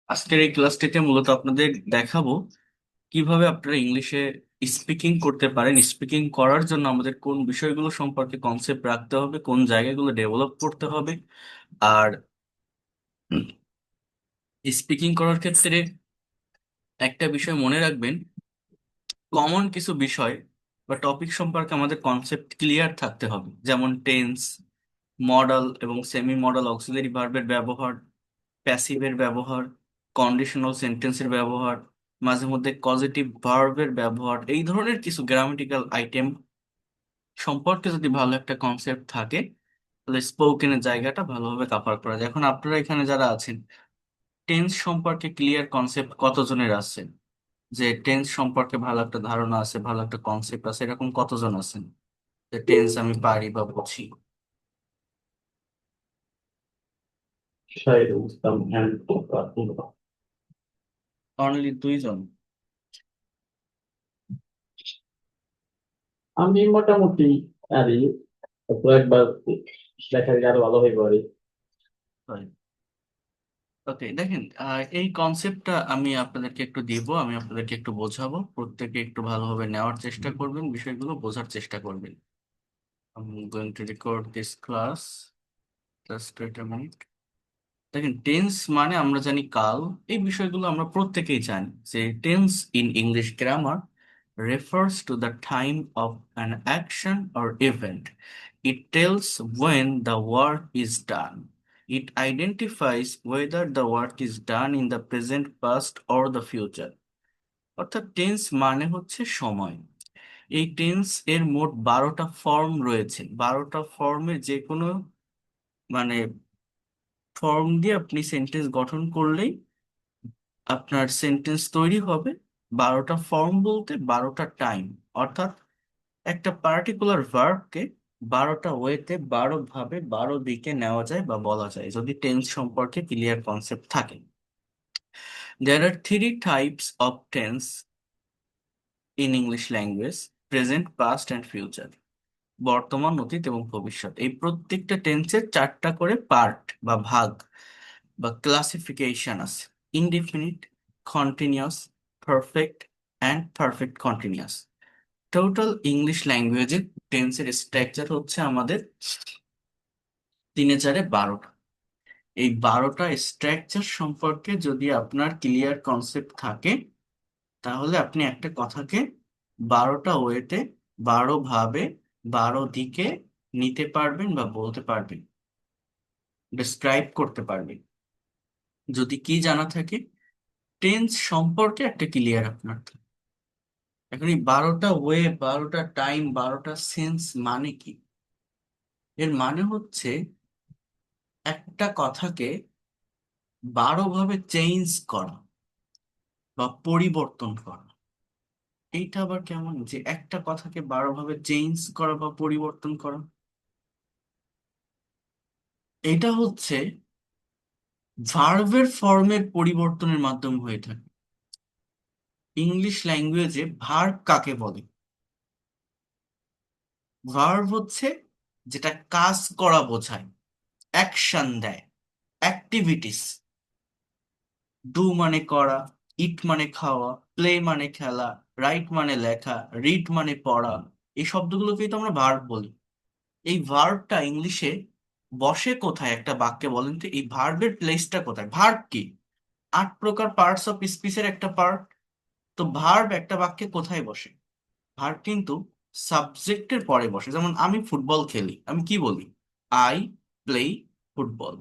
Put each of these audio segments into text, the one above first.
আজকের এই ক্লাসটিতে মূলত আপনাদের দেখাবো কিভাবে আপনারা ইংলিশে স্পিকিং করতে পারেন। স্পিকিং করার জন্য আমাদের কোন বিষয়গুলো সম্পর্কে কনসেপ্ট রাখতে হবে, কোন জায়গাগুলো ডেভেলপ করতে হবে। আর স্পিকিং করার ক্ষেত্রে একটা বিষয় মনে রাখবেন, কমন কিছু বিষয় বা টপিক সম্পর্কে আমাদের কনসেপ্ট ক্লিয়ার থাকতে হবে, যেমন টেন্স, মডাল এবং সেমি মডাল অক্সিলারি ভার্বের ব্যবহার, প্যাসিভের ব্যবহার, কন্ডিশনাল সেন্টেন্সের ব্যবহার, মাঝে মধ্যে পজিটিভ ভার্বের ব্যবহার, এই ধরনের কিছু গ্রামাটিক্যাল আইটেম সম্পর্কে যদি ভালো একটা কনসেপ্ট থাকে, তাহলে স্পোকেনের জায়গাটা ভালোভাবে কভার করা যায়। এখন আপনারা এখানে যারা আছেন, টেন্স সম্পর্কে ক্লিয়ার কনসেপ্ট কতজনের আছে? যে টেন্স সম্পর্কে ভালো একটা ধারণা আছে, ভালো একটা কনসেপ্ট আছে, এরকম কতজন আছেন যে টেন্স আমি পারি বা বুঝি? Shahid Rustam and Fatima. Only দুইজন? আমি মোটামুটি পারি, তো একবার দেখা গেলে আরো ভালো হয়ে পারি। ওকে, দেখেন, এই কনসেপ্টটা আমি আপনাদেরকে একটু দিব, আমি আপনাদেরকে একটু বোঝাবো, প্রত্যেকে একটু ভালোভাবে নেওয়ার চেষ্টা করবেন, বিষয়গুলো বোঝার চেষ্টা করবেন। I'm going to record this class. Just wait a minute. দেখেন, টেন্স মানে আমরা জানি কাল। এই বিষয়গুলো আমরা প্রত্যেকেই জানি যে tense in English grammar refers to the time of an action or event. It tells when the work is done. It identifies whether the work is done in the present, past or the future. অর্থাৎ tense মানে হচ্ছে সময়। এই tense এর মোট 12টা form রয়েছে। 12টা ফর্মের যে কোনো মানে ফর্ম দিয়ে আপনি সেন্টেন্স গঠন করলেই আপনার সেন্টেন্স তৈরি হবে। 12টা ফর্ম বলতে 12টা টাইম, অর্থাৎ একটা পার্টিকুলার ভার্বকে 12টা ওয়েতে 12 ভাবে 12 দিকে নেওয়া যায় বা বলা যায়, যদি টেন্স সম্পর্কে ক্লিয়ার কনসেপ্ট থাকে। There are three types of tense in English language: present, past and future. বর্তমান, অতীত এবং ভবিষ্যৎ, এই প্রত্যেকটা টেন্সের 4টা করে পার্ট বা ভাগ বা ক্লাসিফিকেশন আছে: indefinite, continuous, perfect and perfect continuous. Total English ল্যাঙ্গুয়েজের টেন্সের স্ট্রাকচার হচ্ছে আমাদের 3 4 12টা। এই 12টা স্ট্রাকচার সম্পর্কে যদি আপনার ক্লিয়ার কনসেপ্ট থাকে, তাহলে আপনি একটা কথাকে 12টা ওয়েতে 12 ভাবে 12 দিকে নিতে পারবেন বা বলতে পারবেন, ডিসক্রাইব করতে পারবেন, যদি কি জানা থাকে টেন্স সম্পর্কে একটা ক্লিয়ার আপনার থাকে। এখন এই 12টা ওয়ে, 12টা টাইম, 12টা সেন্স মানে কি? এর মানে হচ্ছে একটা কথাকে 12 ভাবে চেঞ্জ করা বা পরিবর্তন করা। এইটা আবার কেমন যে একটা কথাকে 12 ভাবে চেঞ্জ করা বা পরিবর্তন করা? এটা হচ্ছে ভার্বের ফর্মের পরিবর্তনের মাধ্যমে হয়ে থাকে। ইংলিশ ল্যাঙ্গুয়েজে ভার্ব কাকে বলে? ভার্ব হচ্ছে যেটা কাজ করা বোঝায়, অ্যাকশন দেয়, অ্যাক্টিভিটিস। ডু মানে করা, ইট মানে খাওয়া, প্লে মানে খেলা, রাইট মানে লেখা, রিড মানে পড়া। এই শব্দগুলোকেই তো আমরা ভার্ব বলি। এই ভার্বটা ইংলিশে বসে কোথায় একটা বাক্যে বলেন তো? এই ভার্বের প্লেসটা কোথায়? ভার্ব কি 8 প্রকার পার্টস অফ স্পিচের একটা পার্ট। তো ভার্ব একটা বাক্যে কোথায় বসে? ভার্ব কিন্তু সাবজেক্টের পরে বসে। যেমন আমি ফুটবল খেলি, আমি কি বলি? I play football.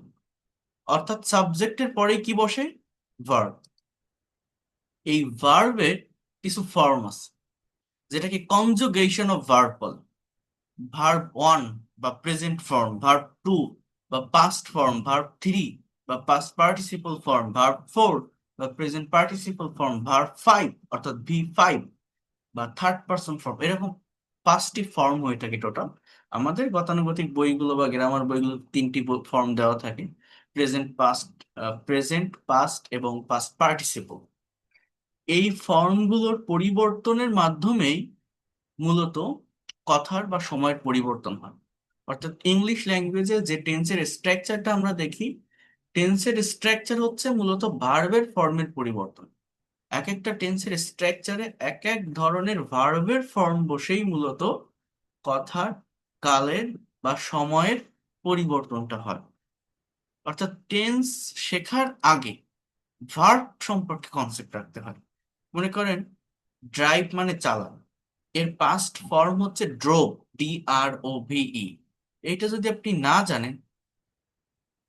অর্থাৎ সাবজেক্টের পরে কি বসে? ভার্ব। এই ভার্বের কিছু ফর্ম আছে, যেটাকে কনজুগেশন অফ ভার্ব বলে। ভার্ব ওয়ান বা প্রেজেন্ট ফর্ম, ভার্ব টু বা পাস্ট ফর্ম, ভার্ব থ্রি বা past participle form, verb four বা present participle form, verb five অর্থাৎ ভি5 বা থার্ড পার্সন ফর্ম। এরকম 5টি ফর্ম হয়ে থাকে টোটাল। আমাদের গতানুগতিক বইগুলো বা গ্রামার বইগুলো 3টি ফর্ম দেওয়া থাকে: প্রেজেন্ট, পাস্ট, প্রেজেন্ট, পাস্ট এবং পাস্ট পার্টিসিপল। এই ফর্মগুলোর পরিবর্তনের মাধ্যমেই মূলত কথার বা সময়ের পরিবর্তন হয়। অর্থাৎ ইংলিশ ল্যাঙ্গুয়েজে যে টেন্সের স্ট্রাকচারটা আমরা দেখি, টেন্সের স্ট্রাকচার হচ্ছে মূলত ভার্বের ফর্মের পরিবর্তন। এক একটা টেন্সের স্ট্রাকচারে এক এক ধরনের ভার্বের ফর্ম বসেই মূলত কথার কালের বা সময়ের পরিবর্তনটা হয়। অর্থাৎ টেন্স শেখার আগে ভার্ব সম্পর্কে কনসেপ্ট রাখতে হয়। মনে করেন ড্রাইভ মানে চালান, এর পাস্ট ফর্ম হচ্ছে ড্রোভ, DROVE। এইটা যদি আপনি না জানেন,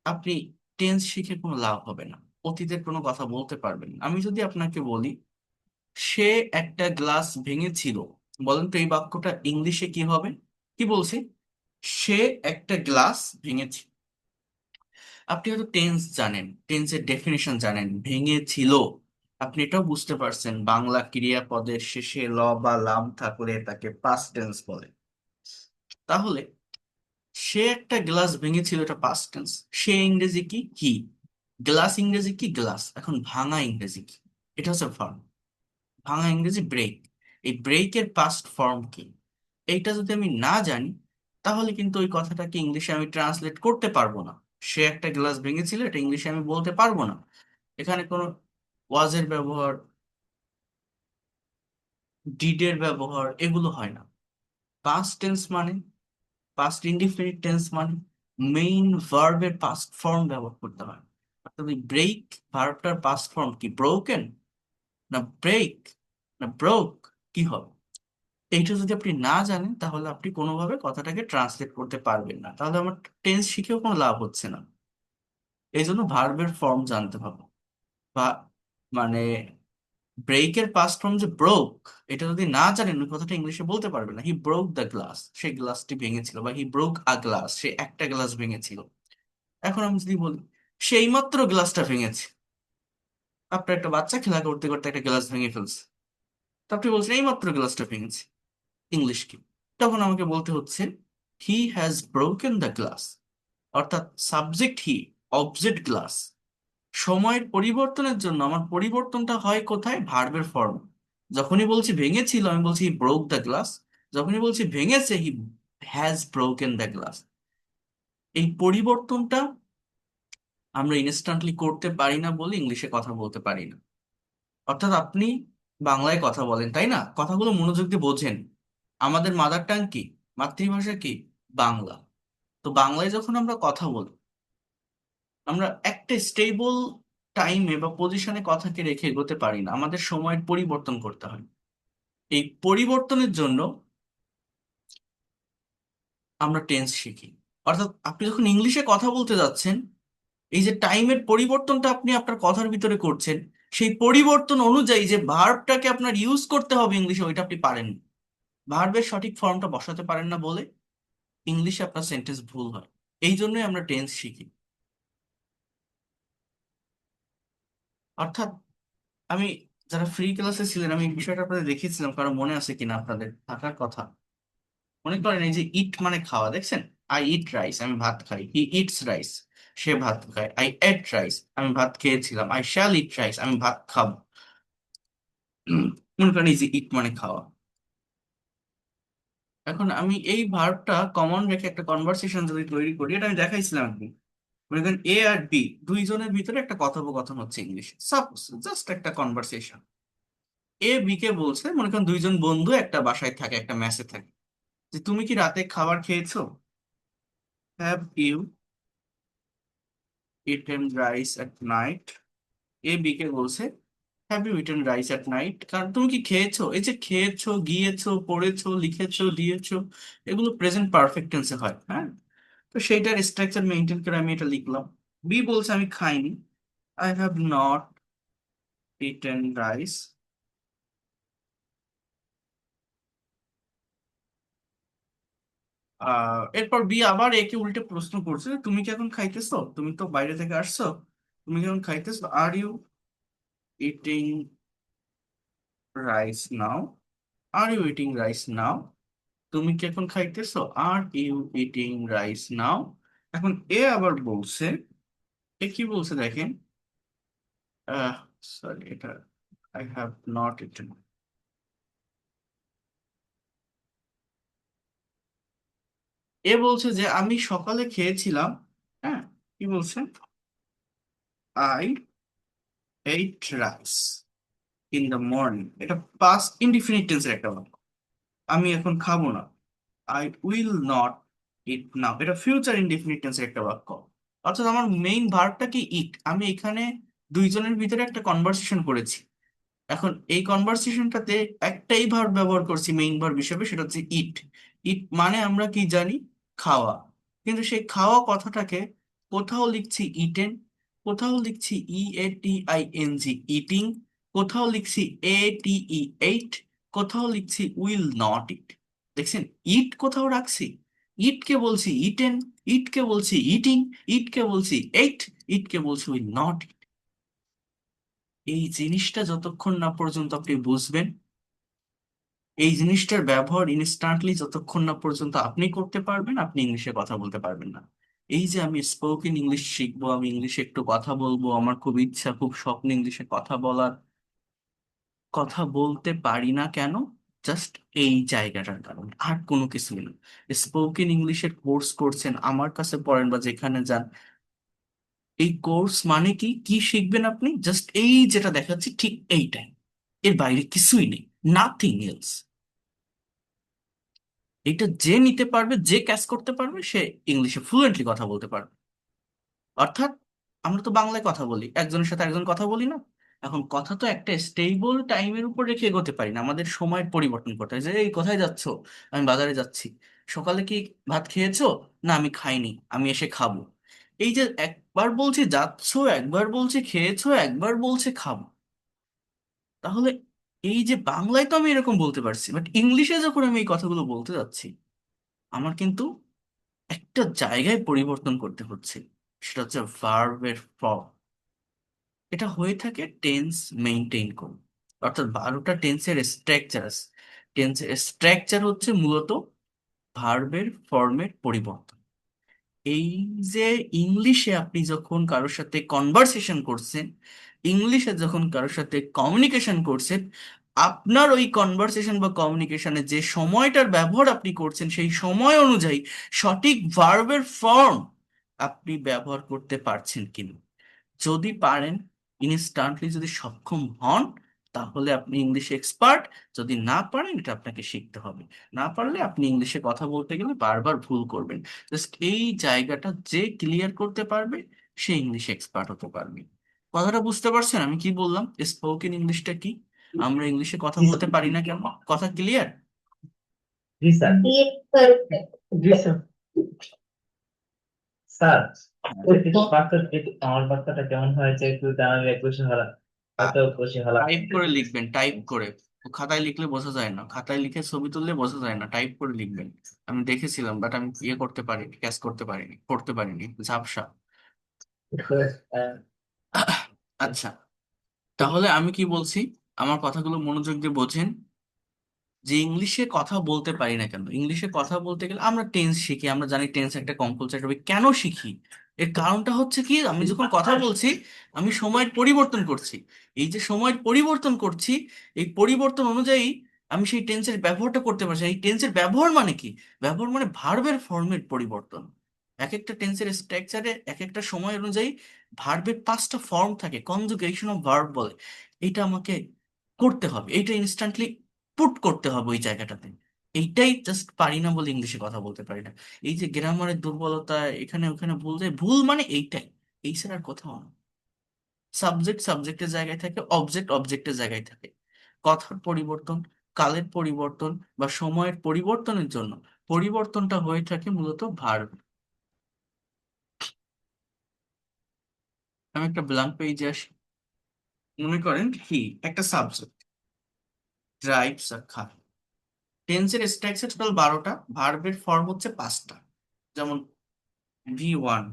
আপনি টেন্স শিখে কোনো লাভ হবে না, অতীতের কোনো কথা বলতে পারবেন না। আমি যদি আপনাকে বলি সে একটা গ্লাস ভেঙেছিল, বলেন তো এই বাক্যটা ইংলিশে কি হবে? কি বলছি? সে একটা গ্লাস ভেঙেছিল। আপনি হয়তো টেন্স জানেন, টেন্সের ডেফিনেশন জানেন, ভেঙেছিল। আপনি এটাও বুঝতে পারছেন বাংলা ক্রিয়াপদের শেষে ল বা লাম থাকলে তাকে পাস্ট টেন্স বলে। তাহলে সে একটা গ্লাস ভেঙেছিল, এটা পাস্ট টেন্স। সে ইংরেজি কি? হি। গ্লাস ইংরেজি কি? গ্লাস। এখন ভাঙা ইংরেজি কি? এটা হচ্ছে ভার্ব। ভাঙা ইংরেজি ব্রেক। এই ব্রেকের পাস্ট ফর্ম কি? এইটা যদি আমি না জানি, তাহলে কিন্তু ওই কথাটাকে ইংলিশে আমি ট্রান্সলেট করতে পারবো না। সে একটা গ্লাস ভেঙেছিল, এটা ইংলিশে আমি বলতে পারবো না। এখানে কোনো ওয়াজের ব্যবহার, ডিডের ব্যবহার এগুলো হয় না। পাস্ট টেন্স মানে, পাস্ট ইনডিফিনিট টেন্স মানে মেইন ভার্বের পাস্ট ফর্ম ব্যবহার করতে হয়। অর্থাৎ ওই ব্রেক ভার্বটার পাস্ট ফর্ম কি? ব্রোকেন না ব্রেক না ব্রোক? কি হবে? এইটা যদি আপনি না জানেন, তাহলে আপনি কোনোভাবে কথাটাকে ট্রান্সলেট করতে পারবেন না, তাহলে আমার টেন্স শিখেও কোনো লাভ হচ্ছে না। এই জন্য ভার্বের ফর্ম জানতে হবে। বা মানে ব্রেকের পাস্ট ফর্ম যে ব্রোক, এটা যদি না জানেন ওই কথাটা ইংলিশে বলতে পারবেন না। হি ব্রোক দ্য গ্লাস, সে গ্লাসটি ভেঙেছিল, বা হি ব্রোক আ গ্লাস, সে একটা গ্লাস ভেঙেছিল। এখন আমি যদি বলি সেই মাত্র গ্লাসটা ভেঙেছে, আপনার একটা বাচ্চা খেলা করতে করতে একটা গ্লাস ভেঙে ফেলছে, তো আপনি বলছেন এই মাত্র গ্লাসটা ভেঙেছে, ইংলিশ কি? তখন আমাকে বলতে হচ্ছে he has broken the glass. অর্থাৎ সাবজেক্ট হি, অবজেক্ট গ্লাস। সময়ের পরিবর্তনের জন্য আমার পরিবর্তনটা হয় কোথায়? ভার্বের ফর্ম। যখনই বলছি ভেঙেছিল, আমি বলছি হি ব্রোক দ্য গ্লাস। যখনই বলছি ভেঙেছে, he has broken the glass. এই পরিবর্তনটা আমরা ইনস্ট্যান্টলি করতে পারি না বলে ইংলিশে কথা বলতে পারি না। অর্থাৎ আপনি বাংলায় কথা বলেন, তাই না? কথাগুলো মনোযোগ দিয়ে বোঝেন। আমাদের মাদার টাং কি? মাতৃভাষা কি? বাংলা। তো বাংলায় যখন আমরা কথা বলি, আমরা একটা স্টেবল টাইমে বা পজিশনে কথাকে রেখে এগোতে পারি না, আমাদের সময়ের পরিবর্তন করতে হয়। এই পরিবর্তনের জন্য আমরা টেন্স শিখি। অর্থাৎ আপনি যখন ইংলিশে কথা বলতে যাচ্ছেন, এই যে টাইমের পরিবর্তনটা আপনি আপনার কথার ভিতরে করছেন, সেই পরিবর্তন অনুযায়ী যে ভার্বটাকে আপনার ইউজ করতে হবে ইংলিশে, ওইটা আপনি পারেন না। ভার্বের সঠিক ফর্মটা বসাতে পারেন না বলে ইংলিশে আপনার সেন্টেন্স ভুল হয়। এই জন্যই আমরা টেন্স শিখি। অর্থাৎ আমি, যারা ফ্রি ক্লাসে ছিলেন, আমি এই বিষয়টা আপনাদের দেখিয়েছিলাম, কারণ মনে আছে কিনা আপনাদের থাকার কথা। মনে করেন এই যে ইট মানে খাওয়া, দেখছেন? আই ইট রাইস, আমি ভাত খাই। হি ইটস রাইস, সে ভাত খায়। আই এট রাইস, আমি ভাত খেয়েছিলাম। আই শ্যাল ইট রাইস, আমি ভাত খাবো। মনে করেন এই যে ইট মানে খাওয়া। এখন আমি এই ভার্বটা কমন রেখে একটা কনভারসেশন যদি তৈরি করি, এটা আমি দেখাইছিলাম একদিন। মনে করেন এ আর বি দুইজনের ভিতরে একটা কথোপকথন হচ্ছে ইংলিশে, সাপোজ জাস্ট একটা কনভারসেশন। এ বি কে বলছে, মনে করেন দুইজন বন্ধু একটা বাসায় থাকে, একটা মেসে থাকে, যে তুমি কি রাতে খাবার খেয়েছো? Have you eaten rice at night? A B কে বলছে have you eaten rice at night, কারণ তুমি কি খেয়েছো? এই যে খেয়েছো, গিয়েছো, পড়েছো, লিখেছো, দিয়েছো, এগুলো প্রেজেন্ট পারফেক্ট টেন্সে হয়, হ্যাঁ? তো সেইটার স্ট্রাকচার মেনটেন করে আমি এটা লিখলাম। বি বলছে আমি খাইনি, I have not eaten rice. এরপর বি আবার একে উল্টে প্রশ্ন করছে, তুমি কি এখন খাইতেছো? তুমি তো বাইরে থেকে আসছো, তুমি কি এখন খাইতেছো? Are you eating rice now? Are you eating rice now? তুমি কি এখন খাইতেছো? Are you eating rice now? এখন এ আবার বলছে, এ কি বলছে দেখেন, আহ সরি, এটা I have not eaten. A বলছে যে আমি সকালে খেয়েছিলাম। হ্যাঁ, কি বলছে? I ate rice in the morning, এটা পাস্ট ইনডিফিনিট টেন্সের একটা বাক্য। আমি এখন খাবো না, I will not eat now, এটা ফিউচার ইনডিফিনিট টেন্সের একটা বাক্য। অর্থাৎ আমার মেইন ভার্বটা কি ইট। আমি এখানে দুইজনের ভিতরে একটা কনভারসেশন করেছি। এখন এই কনভারসেশনটাতে একটাই ভার্ব ব্যবহার করছি মেইন ভার্ব হিসেবে, সেটা হচ্ছে ইট। ইট মানে আমরা কি জানি? খাওয়া। কিন্তু সেই খাওয়া কথাটাকে কোথাও লিখছি ইটেন, কোথাও লিখছি EATING ইটিং, কোথাও লিখছি ATE এইট, কোথাও লিখছি উইল নট ইট। দেখছেন, ইট কোথাও রাখছি, ইটকে বলছি ইটেন, ইটকে বলছি ইটিং, ইটকে বলছি এইট, ইটকে বলছি উইল নট। এই জিনিসটা যতক্ষণ না পর্যন্ত আপনি বুঝবেন, এই জিনিসটার ব্যবহার ইনস্ট্যান্টলি যতক্ষণ না পর্যন্ত আপনি করতে পারবেন, আপনি ইংলিশে কথা বলতে পারবেন না। এই যে আমি স্পোকেন ইংলিশ শিখবো, আমি ইংলিশে একটু কথা বলবো, আমার খুব ইচ্ছা, খুব স্বপ্ন ইংলিশে কথা বলার, কথা বলতে পারি না কেন? জাস্ট এই জায়গাটার কারণে, আর কোনো কিছুই না। স্পোকেন ইংলিশের কোর্স করছেন, আমার কাছে পড়েন বা যেখানে যান, এই কোর্স মানে কি কি শিখবেন আপনি? জাস্ট এই যেটা দেখাচ্ছি ঠিক এইটাই, এর বাইরে কিছুই নেই, নাথিং এলস। এটা যে নিতে পারবে, যে ক্যাচ করতে পারবে, সে ইংলিশে ফ্লুয়েন্টলি কথা বলতে পারবে। অর্থাৎ আমরা তো বাংলায় কথা বলি, একজনের সাথে একজন কথা বলি না। এখন কথা তো একটা স্টেবল টাইমের উপর রেখে এগোতে পারি না, আমাদের সময়ের পরিবর্তন করতে হয়। যে এই কোথায় যাচ্ছো? আমি বাজারে যাচ্ছি। সকালে কি ভাত খেয়েছো? না আমি খাইনি, আমি এসে খাবো। এই যে একবার বলছি যাচ্ছো, একবার বলছি খেয়েছো, একবার বলছে খাবো। তাহলে এই যে বাংলায় তো আমি এরকম বলতে পারছি, বাট ইংলিশে যখন আমি এই কথাগুলো বলতে যাচ্ছি, আমার কিন্তু একটা জায়গায় পরিবর্তন করতে হচ্ছে। সেটা হচ্ছে ভার্বের ফর্ম। এটা হয়ে থাকে টেন্স মেইনটেইন করে। অর্থাৎ 12টা টেন্সের স্ট্রাকচার আছে। টেন্সের স্ট্রাকচার হচ্ছে মূলত ভার্বের ফর্মের পরিবর্তন। এই যে ইংলিশে আপনি যখন কারোর সাথে কনভারসেশন করছেন, ইংলিশে যখন কারোর সাথে কমিউনিকেশন করছেন, আপনার ওই কনভারসেশন বা কমিউনিকেশনে যে সময়টার ব্যবহার আপনি করছেন, সেই সময় অনুযায়ী সঠিক ভার্বের ফর্ম আপনি ব্যবহার করতে পারছেন কিনা। যদি পারেন, ইনস্ট্যান্টলি যদি সক্ষম হন, তাহলে আপনি ইংলিশে এক্সপার্ট। যদি না পারেন, এটা আপনাকে শিখতে হবে। না পারলে আপনি ইংলিশে কথা বলতে গেলে বারবার ভুল করবেন। জাস্ট এই জায়গাটা যে ক্লিয়ার করতে পারবে, সে ইংলিশে এক্সপার্ট হতে পারবে। কথাটা বুঝতে পারছেন আমি কি বললাম? স্পোকেন ইংলিশটা কি? আমরা ইংলিশে কথা জি বলতে স্যার। পারি না কেন? কথা ক্লিয়ার? জি স্যার। জি স্যার। স্যার, ওই কিছু বার্তা, আমার বার্তাটা কেমন হয়েছে একটু জানালে খুশি হলাম, হয়তো খুশি হলাম। টাইপ করে লিখবেন, টাইপ করে। খাতায় লিখলে বোঝা যায় না, খাতায় লিখে ছবি তুললে বোঝা যায় না, টাইপ করে লিখবেন। আমি দেখেছিলাম, বাট আমি ইয়ে করতে পারিনি, ক্যাচ করতে পারিনি, পড়তে পারিনি, ঝাপসা। আহ, আচ্ছা, তাহলে আমি কি বলছি, আমার কথাগুলো মনোযোগ দিয়ে বোঝেন। যে ইংলিশে কথা বলতে পারি না কেন? ইংলিশে কথা বলতে গেলে আমরা টেন্স শিখি, আমরা জানি টেন্স একটা কম্পালসারি টপিক। কেন শিখি? এর কারণটা হচ্ছে কি, আমি যখন কথা বলছি, আমি সময়ের পরিবর্তন করছি। এই যে সময়ের পরিবর্তন করছি, এই পরিবর্তন অনুযায়ী আমি সেই টেন্সের ব্যবহারটা করতে পারছি। এই টেন্সের ব্যবহার মানে কি? ব্যবহার মানে ভার্বের ফর্মের পরিবর্তন। এক একটা টেন্সের স্ট্রাকচারে এক একটা সময় অনুযায়ী ভার্বের 5টা ফর্ম থাকে, কনজুগেশন অফ ভার্ব বলে। এটা আমাকে করতে হবে, এইটা ইনস্ট্যান্টলি পুট করতে হবে ওই জায়গাটাতে। এইটাই জাস্ট পারি না বলে ইংলিশে কথা বলতে পারি না। এই যে গ্রামারের দুর্বলতা, এখানে ওখানে ভুল যায়, ভুল মানে এইটাই, এই ছাড়া আর কোথাও না। সাবজেক্ট সাবজেক্টের জায়গায় থাকে, অবজেক্ট অবজেক্টের জায়গায় থাকে। কথার পরিবর্তন, কালের পরিবর্তন বা সময়ের পরিবর্তনের জন্য পরিবর্তনটা হয়ে থাকে মূলত ভার্ব। আমি একটা ব্ল্যাঙ্ক পেজে আসি। মনে করেন হি একটা সাবজেক্ট, ড্রাইভস আ কার। টেন্সের স্ট্রাকচার টোটাল 12টা, ভার্বের ফর্ম হচ্ছে 5টা। যেমন V1,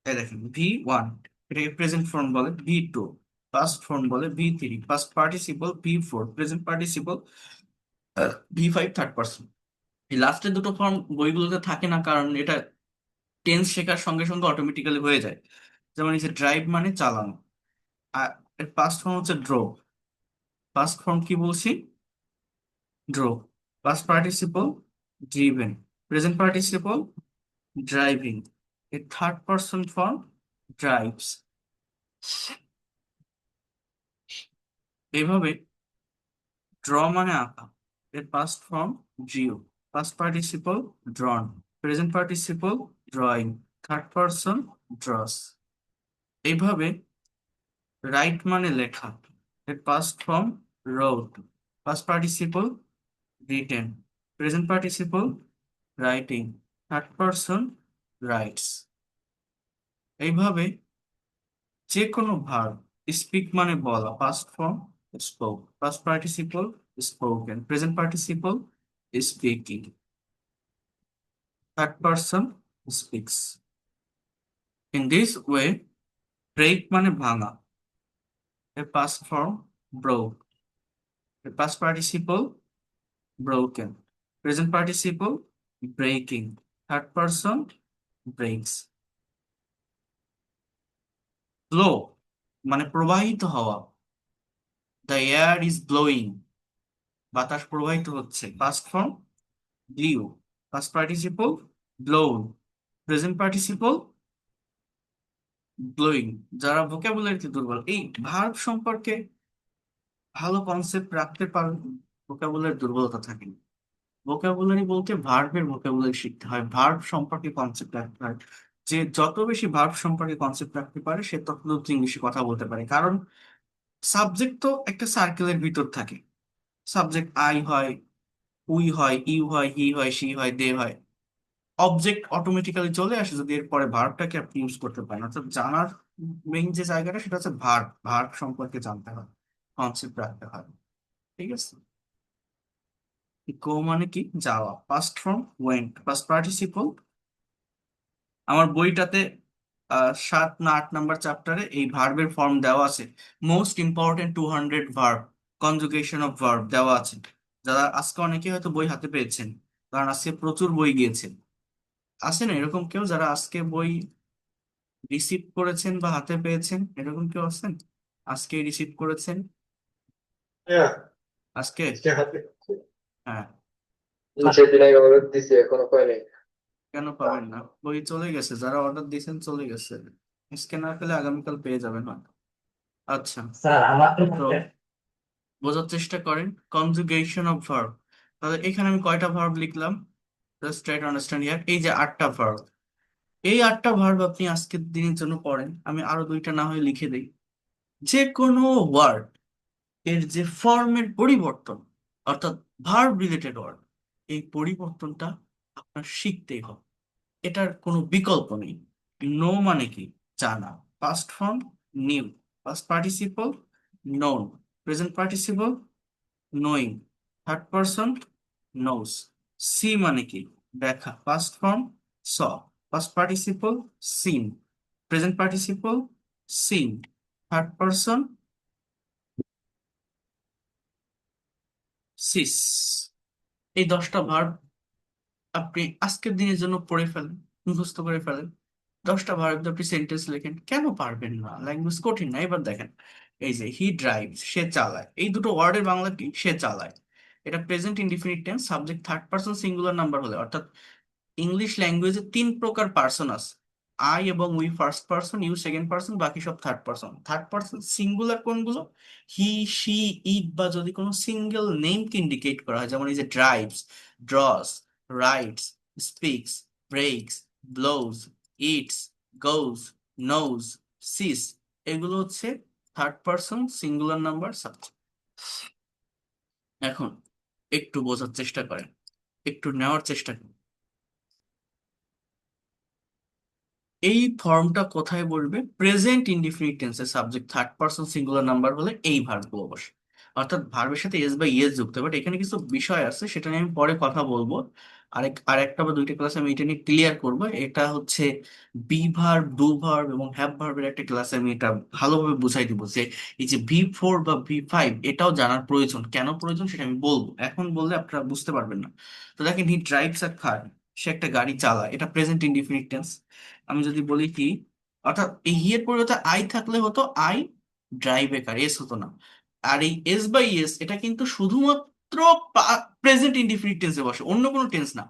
এই দেখেন V1, এটাকে প্রেজেন্ট ফর্ম বলে। V2 পাস্ট ফর্ম বলে। V3 past participle. V4 present participle. V5 third person. এই লাস্টের দুটো ফর্ম বইগুলোতে থাকে না, কারণ এটা টেন্স শেখার সঙ্গে সঙ্গে অটোমেটিক্যালি হয়ে যায়। যেমন এই যে ড্রাইভ মানে চালানো, আর এর পাস্ট ফর্ম হচ্ছে ড্রো। পাস্ট ফর্ম কি বলছি? Drove. Past participle driven. Present participle driving. এর থার্ড পারসন ফর্ম ড্রাইভস। এইভাবে ড্র মানে আঁকা, এর past form drew, past participle drawn, present participle drawing, third person draws. এইভাবে রাইট মানে লেখা, এর past form wrote, past participle written, present participle writing, third person writes. এইভাবে যে কোনো ভার্ব, স্পিক মানে বলা, past form spoke, past participle spoken, present participle speaking, third person speaks. In this way break মানে ভাঙা, এর পাস্ট ফর্ম ব্রোক, এর past participle broken, present participle breaking, third person breaks. Flow মানে প্রবাহিত হওয়া, the air is blowing, বাতাস প্রবাহিত হচ্ছে, past form blew, past participle blown, present participle blowing. যারা ভোকাবুলারিতে দুর্বল, এই ভার্ব সম্পর্কে ভালো কনসেপ্ট রাখতে পারলে ভোকাবুলারি দুর্বলতা থাকে না। ভোকাবুলারি বলতে ভার্বের ভোকাবুলারি শিখতে হয়, ভার্ব সম্পর্কে কনসেপ্ট রাখতে হয়। যে যত বেশি ভার্ব সম্পর্কে কনসেপ্ট রাখতে পারে সে তত দ্রুত ইংলিশে কথা বলতে পারে। কারণ সাবজেক্ট তো একটা সার্কেলের ভিতর থাকে, সাবজেক্ট আই হয়, উই হয়, ইউ হয়, হি হয়, সি হয়, দে হয়, অবজেক্ট অটোমেটিক্যালি চলে আসে যদি এরপরে ভার্বটাকে আপনি ইউজ করতে পারেন। অর্থাৎ জানার মেইন যে জায়গাটা সেটা হচ্ছে ভার্ব, ভার্ব সম্পর্কে জানতে হয়, কনসেপ্ট রাখতে হয়। ঠিক আছে। গো মানে কি? যাওয়া, past form went, past participle. আমার বইটাতে 7 না 8 নাম্বার চ্যাপ্টারে এই ভার্বের ফর্ম দেওয়া আছে, most important 200 verb, conjugation of verb দেওয়া আছে। যারা আজকে অনেকে হয়তো বই হাতে পেয়েছেন, কারণ আজকে প্রচুর বই গিয়েছে। আছে না এরকম কেউ যারা আজকে বই রিসিভ করেছেন বা হাতে পেয়েছেন? এরকম কেউ আছেন আজকে রিসিভ করেছেন? হ্যাঁ, আজকে? আজকে হাতে হ্যাঁ। সেদিন আগে অর্ডার দিছি, এখনো পাই নাই। কেন পাবেন না? বই চলে গেছে, যারা অর্ডার দিয়েছেন চলে গেছে, স্ক্যানার পেলে আগামীকাল পেয়ে যাবেন হয়তো। আচ্ছা, স্যার আমার তো তো বোঝার চেষ্টা করেন কনজুগেশন অফ ভার্ব। তাহলে এখানে আমি কয়টা ভার্ব লিখলাম? Just try to understand here, এই যে 8টা ভার্ব, এই 8টা ভার্ব আপনি আজকের দিনের জন্য পড়েন, আমি আরো 2টা না হয় লিখে দিই। যে কোনো ওয়ার্ড এর যে ফর্মের পরিবর্তন, অর্থাৎ ভার্ব রিলেটেড ওয়ার্ড, এই পরিবর্তনটা আপনার শিখতেই হবে, এটার কোনো বিকল্প নেই। নো মানে কি? জানা, past form knew, past participle known, present participle knowing, third person knows. See মানে কি? দেখা, past form saw, past participle seen, present participle seen, third person sees. এই 10টা ভার্ব আপনি আজকের দিনের জন্য পড়ে ফেলেন, মুখস্থ করে ফেলেন। 10টা ভার্ব দিয়ে আপনি সেন্টেন্স লেখেন। কেন পারবেন না? ল্যাঙ্গুয়েজ কঠিন না। এবার দেখেন, এই যে হি ড্রাইভস, সে চালায়, এই দুটো ওয়ার্ডের বাংলা কি? সে চালায়। এটা present indefinite tense, subject third person singular number হলে, অর্থাৎ ইংলিশ ল্যাঙ্গুয়েজে 3 প্রকার পার্সন আছে, আই এবং we first person, you second person, বাকি সব third person. Third person singular কোনগুলো? হি, শি, ইট, বা যদি কোনো সিঙ্গেল নেমকে ইন্ডিকেট করা হয়, যেমন এই যে drives, draws, writes, speaks, breaks, blows, eats, goes, knows, sees, এগুলো হচ্ছে third person singular number subject. এখন একটু বোঝার চেষ্টা করেন, একটু নেওয়ার চেষ্টা করেন, এই ফর্মটা কোথায় বলবে? প্রেজেন্ট ইনডিফিনিট টেন্সে subject third person singular number হলে এই ভার্বগুলো বসে। অর্থাৎ ভার্বের সাথে এস বা ইএস যুক্ত, বাট এখানে কিছু বিষয় আছে সেটা নিয়ে আমি পরে কথা বলবো। আর একটা বা 2টা ক্লাসে আমি এটা নিয়ে ক্লিয়ার করবো। এটা হচ্ছে বি ভার্ব, ডু ভার্ব এবং হ্যাভ ভার্বের একটা ক্লাসে আমি এটা ভালোভাবে বুঝাই দিব, যে এই যে V4 বা V5 এটাও জানার প্রয়োজন। কেন প্রয়োজন সেটা আমি বলবো, এখন বললে আপনারা বুঝতে পারবেন না। তো দেখেন, হি ড্রাইভস আ কার, সে একটা গাড়ি চালায়, এটা প্রেজেন্ট ইনডিফিনিট টেন্স। আমি যদি বলি কি, অর্থাৎ এই হি এর পরিবর্তে আই থাকলে হতো I drive a car, S হতো না। আর এই এস বাই এস এটা কিন্তু শুধুমাত্র প্রেজেন্ট ইনডিফিনিট টেন্সে বসে, অন্য কোনো টেন্স না।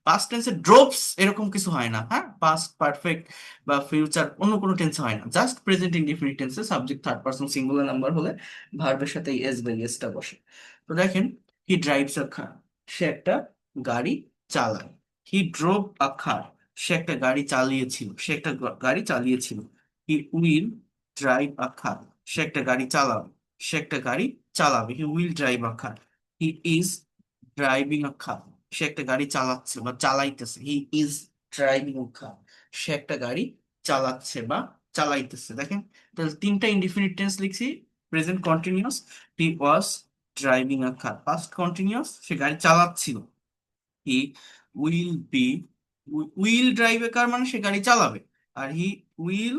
পাস্ট টেন্সে ড্রপস এরকম কিছু হয় না, হ্যাঁ, পাস্ট পারফেক্ট বা ফিউচার অন্য কোনো টেন্সে হয় না, জাস্ট প্রেজেন্ট ইনডিফিনিট টেন্সে subject third person singular number হলে ভার্বের সাথে এস বা এসটা বসে। তো দেখেন, হি ড্রাইভস আ কার, সে একটা গাড়ি চালায়। হি ড্রোভ আ কার, সে একটা গাড়ি চালিয়েছিল, সে একটা গাড়ি চালিয়েছিল। হি উইল ড্রাইভ আ কার, সে একটা গাড়ি চালাবে, সে একটা গাড়ি চালাবে। He will drive a car. He is driving a car, সে একটা গাড়ি চালাচ্ছে বা চালাইতেছে। হি ইজ ড্রাইভিং আ কার, সে একটা গাড়ি চালাচ্ছে বা চালাইতেছে। দেখেন, তাহলে তিনটা ইনডিফিনিট টেন্স লিখছি। Present continuous, he was driving a car. Past continuous, সে গাড়ি চালাচ্ছিল। He will be, will drive a car মানে সে গাড়ি চালাবে। আর he will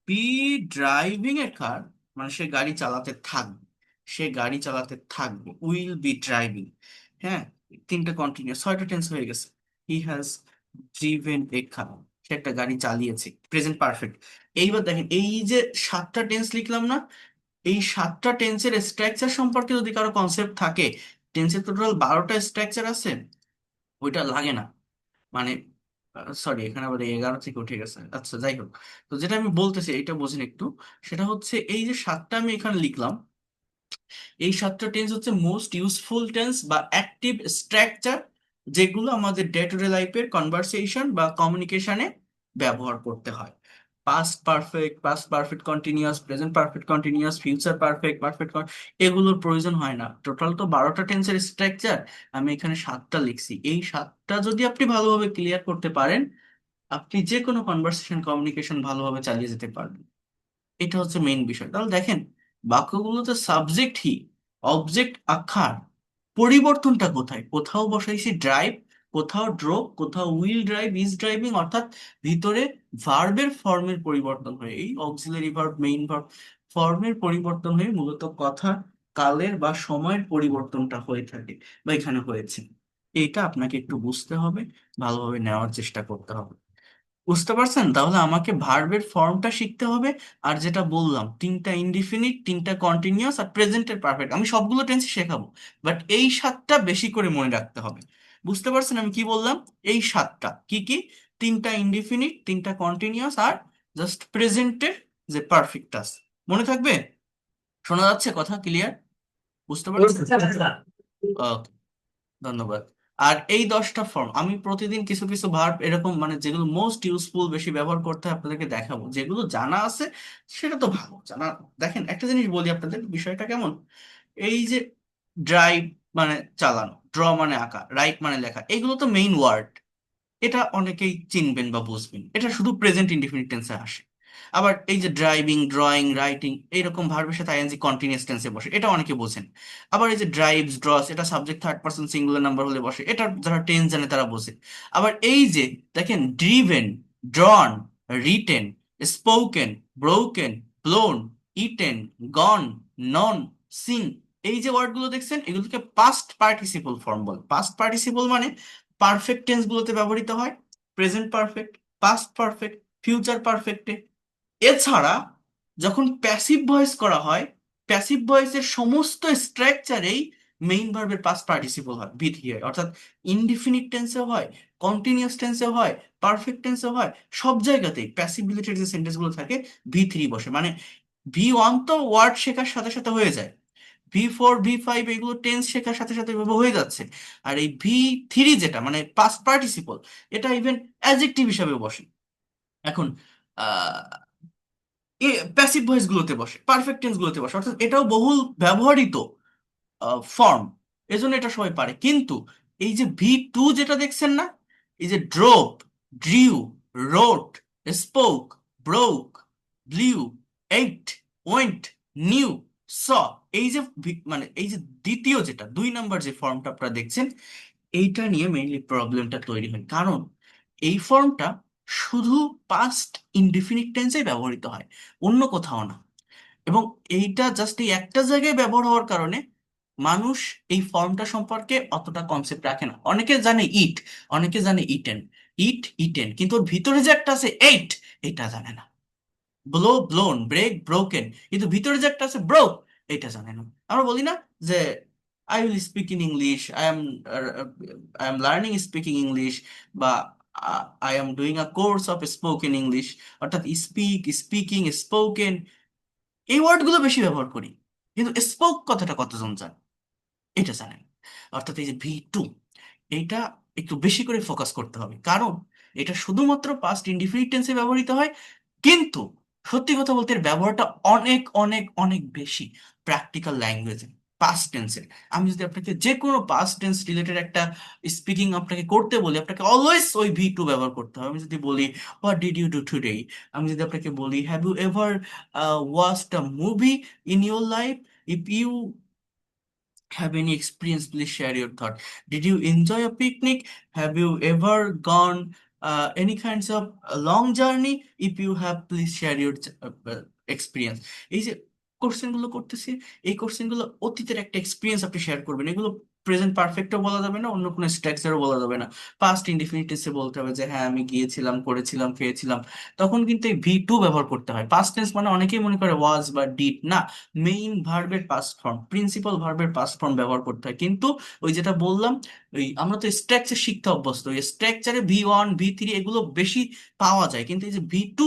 be driving a car মানে সে গাড়ি চালাতে থাকবে, সে গাড়ি চালাতে থাকবে, উইল বি ড্রাইভিং। হ্যাঁ, তিনটা কন্টিনিউয়াস, ছয়টা টেন্স হয়ে গেছে। হি হ্যাজ ড্রিভেন এ কার, সে একটা গাড়ি চালিয়েছে, প্রেজেন্ট পারফেক্ট। এইবার দেখেন, এই যে সাতটা টেন্স লিখলাম না, এই সাতটা টেন্সের স্ট্রাকচার সম্পর্কে যদি কারো কনসেপ্ট থাকে, টেন্সের টোটাল 12টা স্ট্রাকচার আছে, ওইটা লাগে না। মানে সরি, এখানে আবার 11 থেকে উঠে গেছে, আচ্ছা যাই হোক। তো যেটা আমি বলতেছি এটা বোঝেন একটু, সেটা হচ্ছে এই যে সাতটা আমি এখানে লিখলাম, এই সাতটা টেন্স হচ্ছে মোস্ট ইউজফুল টেন্স বা অ্যাক্টিভ স্ট্রাকচার, যেগুলো আমাদের ডে টু ডে লাইফের কনভারসেশন বা কমিউনিকেশনে ব্যবহার করতে হয়। Past perfect, past perfect continuous, present perfect continuous, future perfect, perfect, এগুলোর প্রয়োজন হয় না। টোটাল তো 12টা টেন্সের স্ট্রাকচার, আমি এখানে সাতটা লিখছি। এই সাতটা যদি আপনি ভালোভাবে ক্লিয়ার করতে পারেন, আপনি যে কোনো কনভারসেশন কমিউনিকেশন ভালোভাবে চালিয়ে যেতে পারবেন। এটা হচ্ছে মেইন বিষয়। তাহলে দেখেন, বাক্যগুলোতে সাবজেক্ট হি, অবজেক্ট আকার, পরিবর্তনটা কোথায়? কোথাও বসাইছি ড্রাইভ, কোথাও ড্রোভ, কোথাও উইল ড্রাইভ, ইজ ড্রাইভিং, অর্থাৎ ভিতরে ভার্বের ফর্মের পরিবর্তন হয়ে, এই অক্সিলারি ভার্ব, মেইন ভার্ব, ফর্মের পরিবর্তন হয়ে মূলত কথা, কালের বা সময়ের পরিবর্তনটা হয়ে থাকে বা এখানে হয়েছে। এটা আপনাকে একটু বুঝতে হবে, ভালোভাবে নেওয়ার চেষ্টা করতে হবে। বুঝতে পারছেন? তাহলে আমাকে ভার্বের ফর্মটা শিখতে হবে। আর যেটা বললাম, তিনটা ইনডিফিনিট, তিনটা কন্টিনিউয়াস আর প্রেজেন্টের পারফেক্ট, আমি সবগুলো টেন্স শেখাবো, বাট এই সাতটা বেশি করে মনে রাখতে হবে। বুঝতে পারছেন আমি কি বললাম? এই সাতটা কি কি? তিনটা ইনডিফিনিট, তিনটা কন্টিনিউয়াস আর জাস্ট প্রেজেন্টের যে পারফেক্ট আছে। মনে থাকবে? শোনা যাচ্ছে কথা ক্লিয়ার? বুঝতে পারছেন? ওকে, ধন্যবাদ। আর এই 10টা ফর্ম আমি প্রতিদিন কিছু কিছু ভার্ব এরকম, মানে যেগুলো মোস্ট ইউজফুল বেশি ব্যবহার করতে হয় আপনাদেরকে দেখাবো। যেগুলো জানা আছে সেটা তো ভালো জানা। দেখেন, একটা জিনিস বলি আপনাদের, বিষয়টা কেমন। এই যে ড্রাইভ মানে চালানো, ড্র মানে আঁকা, রাইট মানে লেখা, এগুলো তো মেইন ওয়ার্ড, এটা অনেকেই চিনবেন বা বুঝবেন। এটা শুধু প্রেজেন্ট ইনডিফিনিট টেন্সে আসে। আবার এই যে ড্রাইভিং, ড্রয়িং, রাইটিং, এইরকম ভার্বের সাথে আইএনজি কন্টিনিউয়াস টেন্সে বসে, এটা অনেকে বোঝেন। আবার এই যে ড্রাইভস, ড্রস, এটা subject third person singular number হলে বসে, এটা যারা টেন্স জানে তারা বোঝে। আবার এই যে দেখেন, driven, drawn, written, spoken, broken, blown, eaten, gone, known, seen, এই যে ওয়ার্ডগুলো দেখছেন, এগুলোকে পাস্ট পার্টিসিপল ফর্ম বলে। পাস্ট পার্টিসিপল মানে পারফেক্ট টেন্স গুলোতে ব্যবহৃত হয়, present perfect, past perfect, future পারফেক্টে। এছাড়া যখন প্যাসিভ ভয়েস করা হয়, প্যাসিভ ভয়েসের সমস্ত স্ট্রাকচারেই মেইন ভার্বের পাস্ট পার্টিসিপল হয়, ভি থ্রি হয়। অর্থাৎ ইনডিফিনিট টেন্সেও হয়, কন্টিনিউয়াস টেন্সেও হয়, পারফেক্ট টেন্সেও হয়, সব জায়গাতেই প্যাসিভ রিলেটেড যে সেন্টেন্স গুলো থাকে ভি থ্রি বসে। মানে V1 তো ওয়ার্ড শেখার সাথে সাথে হয়ে যায়, V4 V5 এগুলো টেন্স শেখার সাথে সাথে এভাবে হয়ে যাচ্ছে। আর এই V3 যেটা মানে পাস্ট পার্টিসিপল, এটা ইভেন অ্যাডজেক্টিভ হিসাবে বসে। এখন আহ প্যাসিভ ভয়েস গুলোতে বসে, পারফেক্ট টেন্স গুলোতে বসে, অর্থাৎ এটাও বহুল ব্যবহৃত ফর্ম, এজন্য এটা সবাই পারে। কিন্তু এই যে V2 যেটা দেখছেন না, এই যে drove, drew, wrote, spoke, broke, blew, ate, went, knew, saw, এই যে মানে এই যে দ্বিতীয় যেটা 2 নাম্বার যে ফর্মটা আপনারা দেখছেন, এইটা নিয়ে মেইনলি প্রবলেমটা তৈরি হয়। কারণ এই ফর্মটা শুধু পাস্ট ইনডিফিনিট টেন্সে ব্যবহৃত হয়, অন্য কোথাও না। এবং এইটা জাস্ট এই একটা জায়গায় ব্যবহার হওয়ার কারণে মানুষ এই ফর্মটা সম্পর্কে অতটা কনসেপ্ট রাখে না। অনেকে জানে ইট, অনেকে জানে ইটেন, ইট ইটেন, কিন্তু ওর ভিতরে যে একটা আছে এইট, এটা জানে না। ব্লো, ব্লোন, ব্রেক, ব্রোকেন, কিন্তু ভিতরে যে একটা আছে ব্রোক, এটা জানে না। আমরা বলি না যে I will speak in English, I am learning speaking English, বা I am doing a course of spoken English. অর্থাৎ স্পিক, স্পিকিং, স্পোকেন, এই ওয়ার্ডগুলো বেশি ব্যবহার করি, কিন্তু স্পোক কথাটা কতজন জানে? এটা জানেন। অর্থাৎ এই যে V2, এইটা একটু বেশি করে ফোকাস করতে হবে, কারণ এটা শুধুমাত্র পাস্ট ইনডিফিনিট টেন্সে ব্যবহৃত হয়, কিন্তু সত্যি কথা বলতে এর ব্যবহারটা অনেক অনেক অনেক বেশি প্র্যাকটিক্যাল ল্যাঙ্গুয়েজে, পাস্ট টেন্সের। আমি যদি আপনাকে যে কোনো পাস্ট টেন্স রিলেটেড একটা স্পিকিং আপনাকে করতে বলি, আপনাকে অলওয়েজ ওই V2 ব্যবহার করতে হবে। আমি যদি বলি what did you do today, আমি যদি আপনাকে বলি have you ever watched a movie in your life, if you have any experience, please share your thought. Did you enjoy a picnic? Have you ever gone any kinds of long journey? If you have, please share your experience. এই যে question গুলো করতেছি, এই question গুলো অতীতের একটা experience আপনি share করবেন। এগুলো প্রেজেন্ট পারফেক্টও বলা যাবে না, অন্য কোনো স্ট্রাকচারও বলা যাবে না। পাস্ট ইনডিফিনিটিভসে বলতে হবে যে হ্যাঁ আমি গিয়েছিলাম, করেছিলাম, খেয়েছিলাম। তখন কিন্তু এই V2 ব্যবহার করতে হয়। পাস্ট টেন্স মানে অনেকেই মনে করে ওয়াজ বা ডিড, না, মেইন ভার্বের পাস্ট ফর্ম, প্রিন্সিপাল ভার্বের পাস্ট ফর্ম ব্যবহার করতে হয়। কিন্তু ওই যেটা বললাম, ওই আমরা তো স্ট্রাকচার শিখতে অভ্যস্ত, ওই স্ট্রাকচারে V1 V3 এগুলো বেশি পাওয়া যায়, কিন্তু এই যে V2,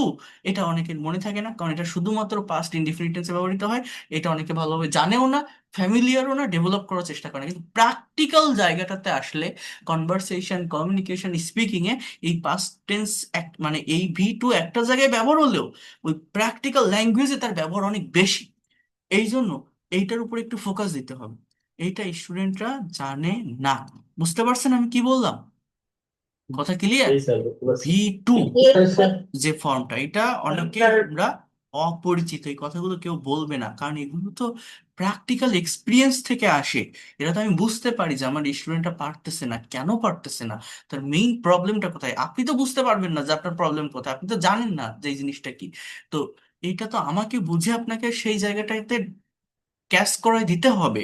এটা অনেকের মনে থাকে না, কারণ এটা শুধুমাত্র পাস্ট ইনডিফিনিট টেন্সে ব্যবহৃত হয়। এটা অনেকে ভালোভাবে জানেও না, ফ্যামিলিয়ারও না, ডেভেলপ করার চেষ্টা করে না। কিন্তু প্র্যাকটিক্যাল জায়গাটাতে আসলে কনভারসেশন, কমিউনিকেশন, স্পিকিং এ এই পাস্ট টেন্স মানে এই V2 একটা জায়গায় ব্যবহার হলেও ওই প্র্যাকটিক্যাল ল্যাঙ্গুয়েজে তার ব্যবহার অনেক বেশি। এই জন্য এইটার উপর একটু ফোকাস দিতে হবে। এইটা স্টুডেন্টরা জানে না। বুঝতে পারছেন আমি কি বললাম? কথা ক্লিয়ার? এই স্যার বুঝতে পারছি। V2 যে ফর্মটা, এটা অনেকে আমরা অপরিচিত, এই কথাগুলো কেউ বলবে না, কারণ এগুলো তো প্র্যাকটিক্যাল এক্সপিরিয়েন্স থেকে আসে। এটা তো আমি বুঝতে পারি যে আমার স্টুডেন্টটা পারতেছে না, কেন পারতেছে না, তার মেইন প্রবলেমটা কোথায়। আপনি তো বুঝতে পারবেন না যে আপনার প্রবলেম কোথায়, আপনি তো জানেন না যে এই জিনিসটা কি। তো এইটা তো আমাকে বুঝে আপনাকে সেই জায়গাটাতে ক্যাচ করায় দিতে হবে।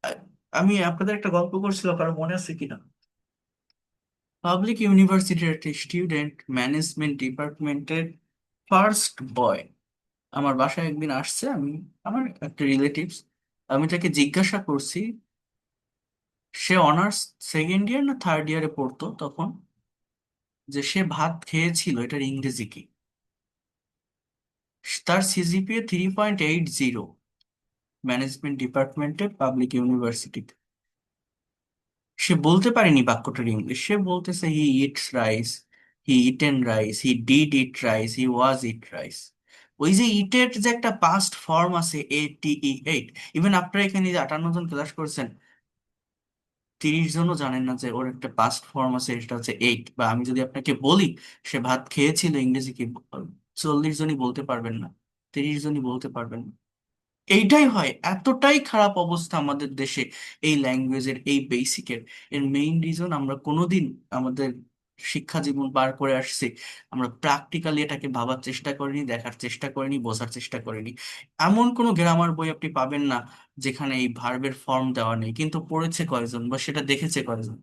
আ- আমি আপনাদের একটা গল্প করছিল, কারো মনে আছে কিনা? পাবলিক ইউনিভার্সিটির একটা স্টুডেন্ট ম্যানেজমেন্ট ডিপার্টমেন্টের ফার্স্ট বয় আমার বাসায় একদিন আসছে। আমার একটা রিলেটিভস, আমি তাকে জিজ্ঞাসা করছি, সে অনার্স সেকেন্ড ইয়ার না থার্ড ইয়ারে পড়তো তখন, যে সে ভাত খেয়েছিল এটার ইংরেজি কি। তার CGPA 3.80, ম্যানেজমেন্ট ডিপার্টমেন্টে পাবলিক ইউনিভার্সিটিতে। সে বলতে পারেনি বাক্যটার ইংলিশ, সে বলতেছে he eats rice, he eaten rice, he did eat rice, he was eat rice. ওই যে ইটের যে একটা পাস্ট ফর্ম আছে, ATE, 8, ইভেন আপনারা এখানে যে 58 জন ক্লাস করছেন, 30 জনও জানেন না যে ওর একটা পাস্ট ফর্ম আছে, সেটা হচ্ছে 8। বা আমি যদি আপনাকে বলি সে ভাত খেয়েছিল, ইংরেজি কি, 40 জনই বলতে পারবেন না, 30 জনই বলতে পারবেন না। এইটাই হয়, এতটাই খারাপ অবস্থা আমাদের দেশে এই ল্যাঙ্গুয়েজের, এই বেসিকের। এর মেইন রিজন আমরা কোনোদিন আমাদের শিক্ষা জীবন পার করে আসছি, আমরা প্র্যাকটিক্যালি এটাকে ভাবার চেষ্টা করিনি, দেখার চেষ্টা করিনি, বোঝার চেষ্টা করিনি। এমন কোনো গ্রামার বই আপনি পাবেন না যেখানে এই ভার্বের ফর্ম দেওয়া নেই, কিন্তু পড়েছে কয়জন বা সেটা দেখেছে কয়জন?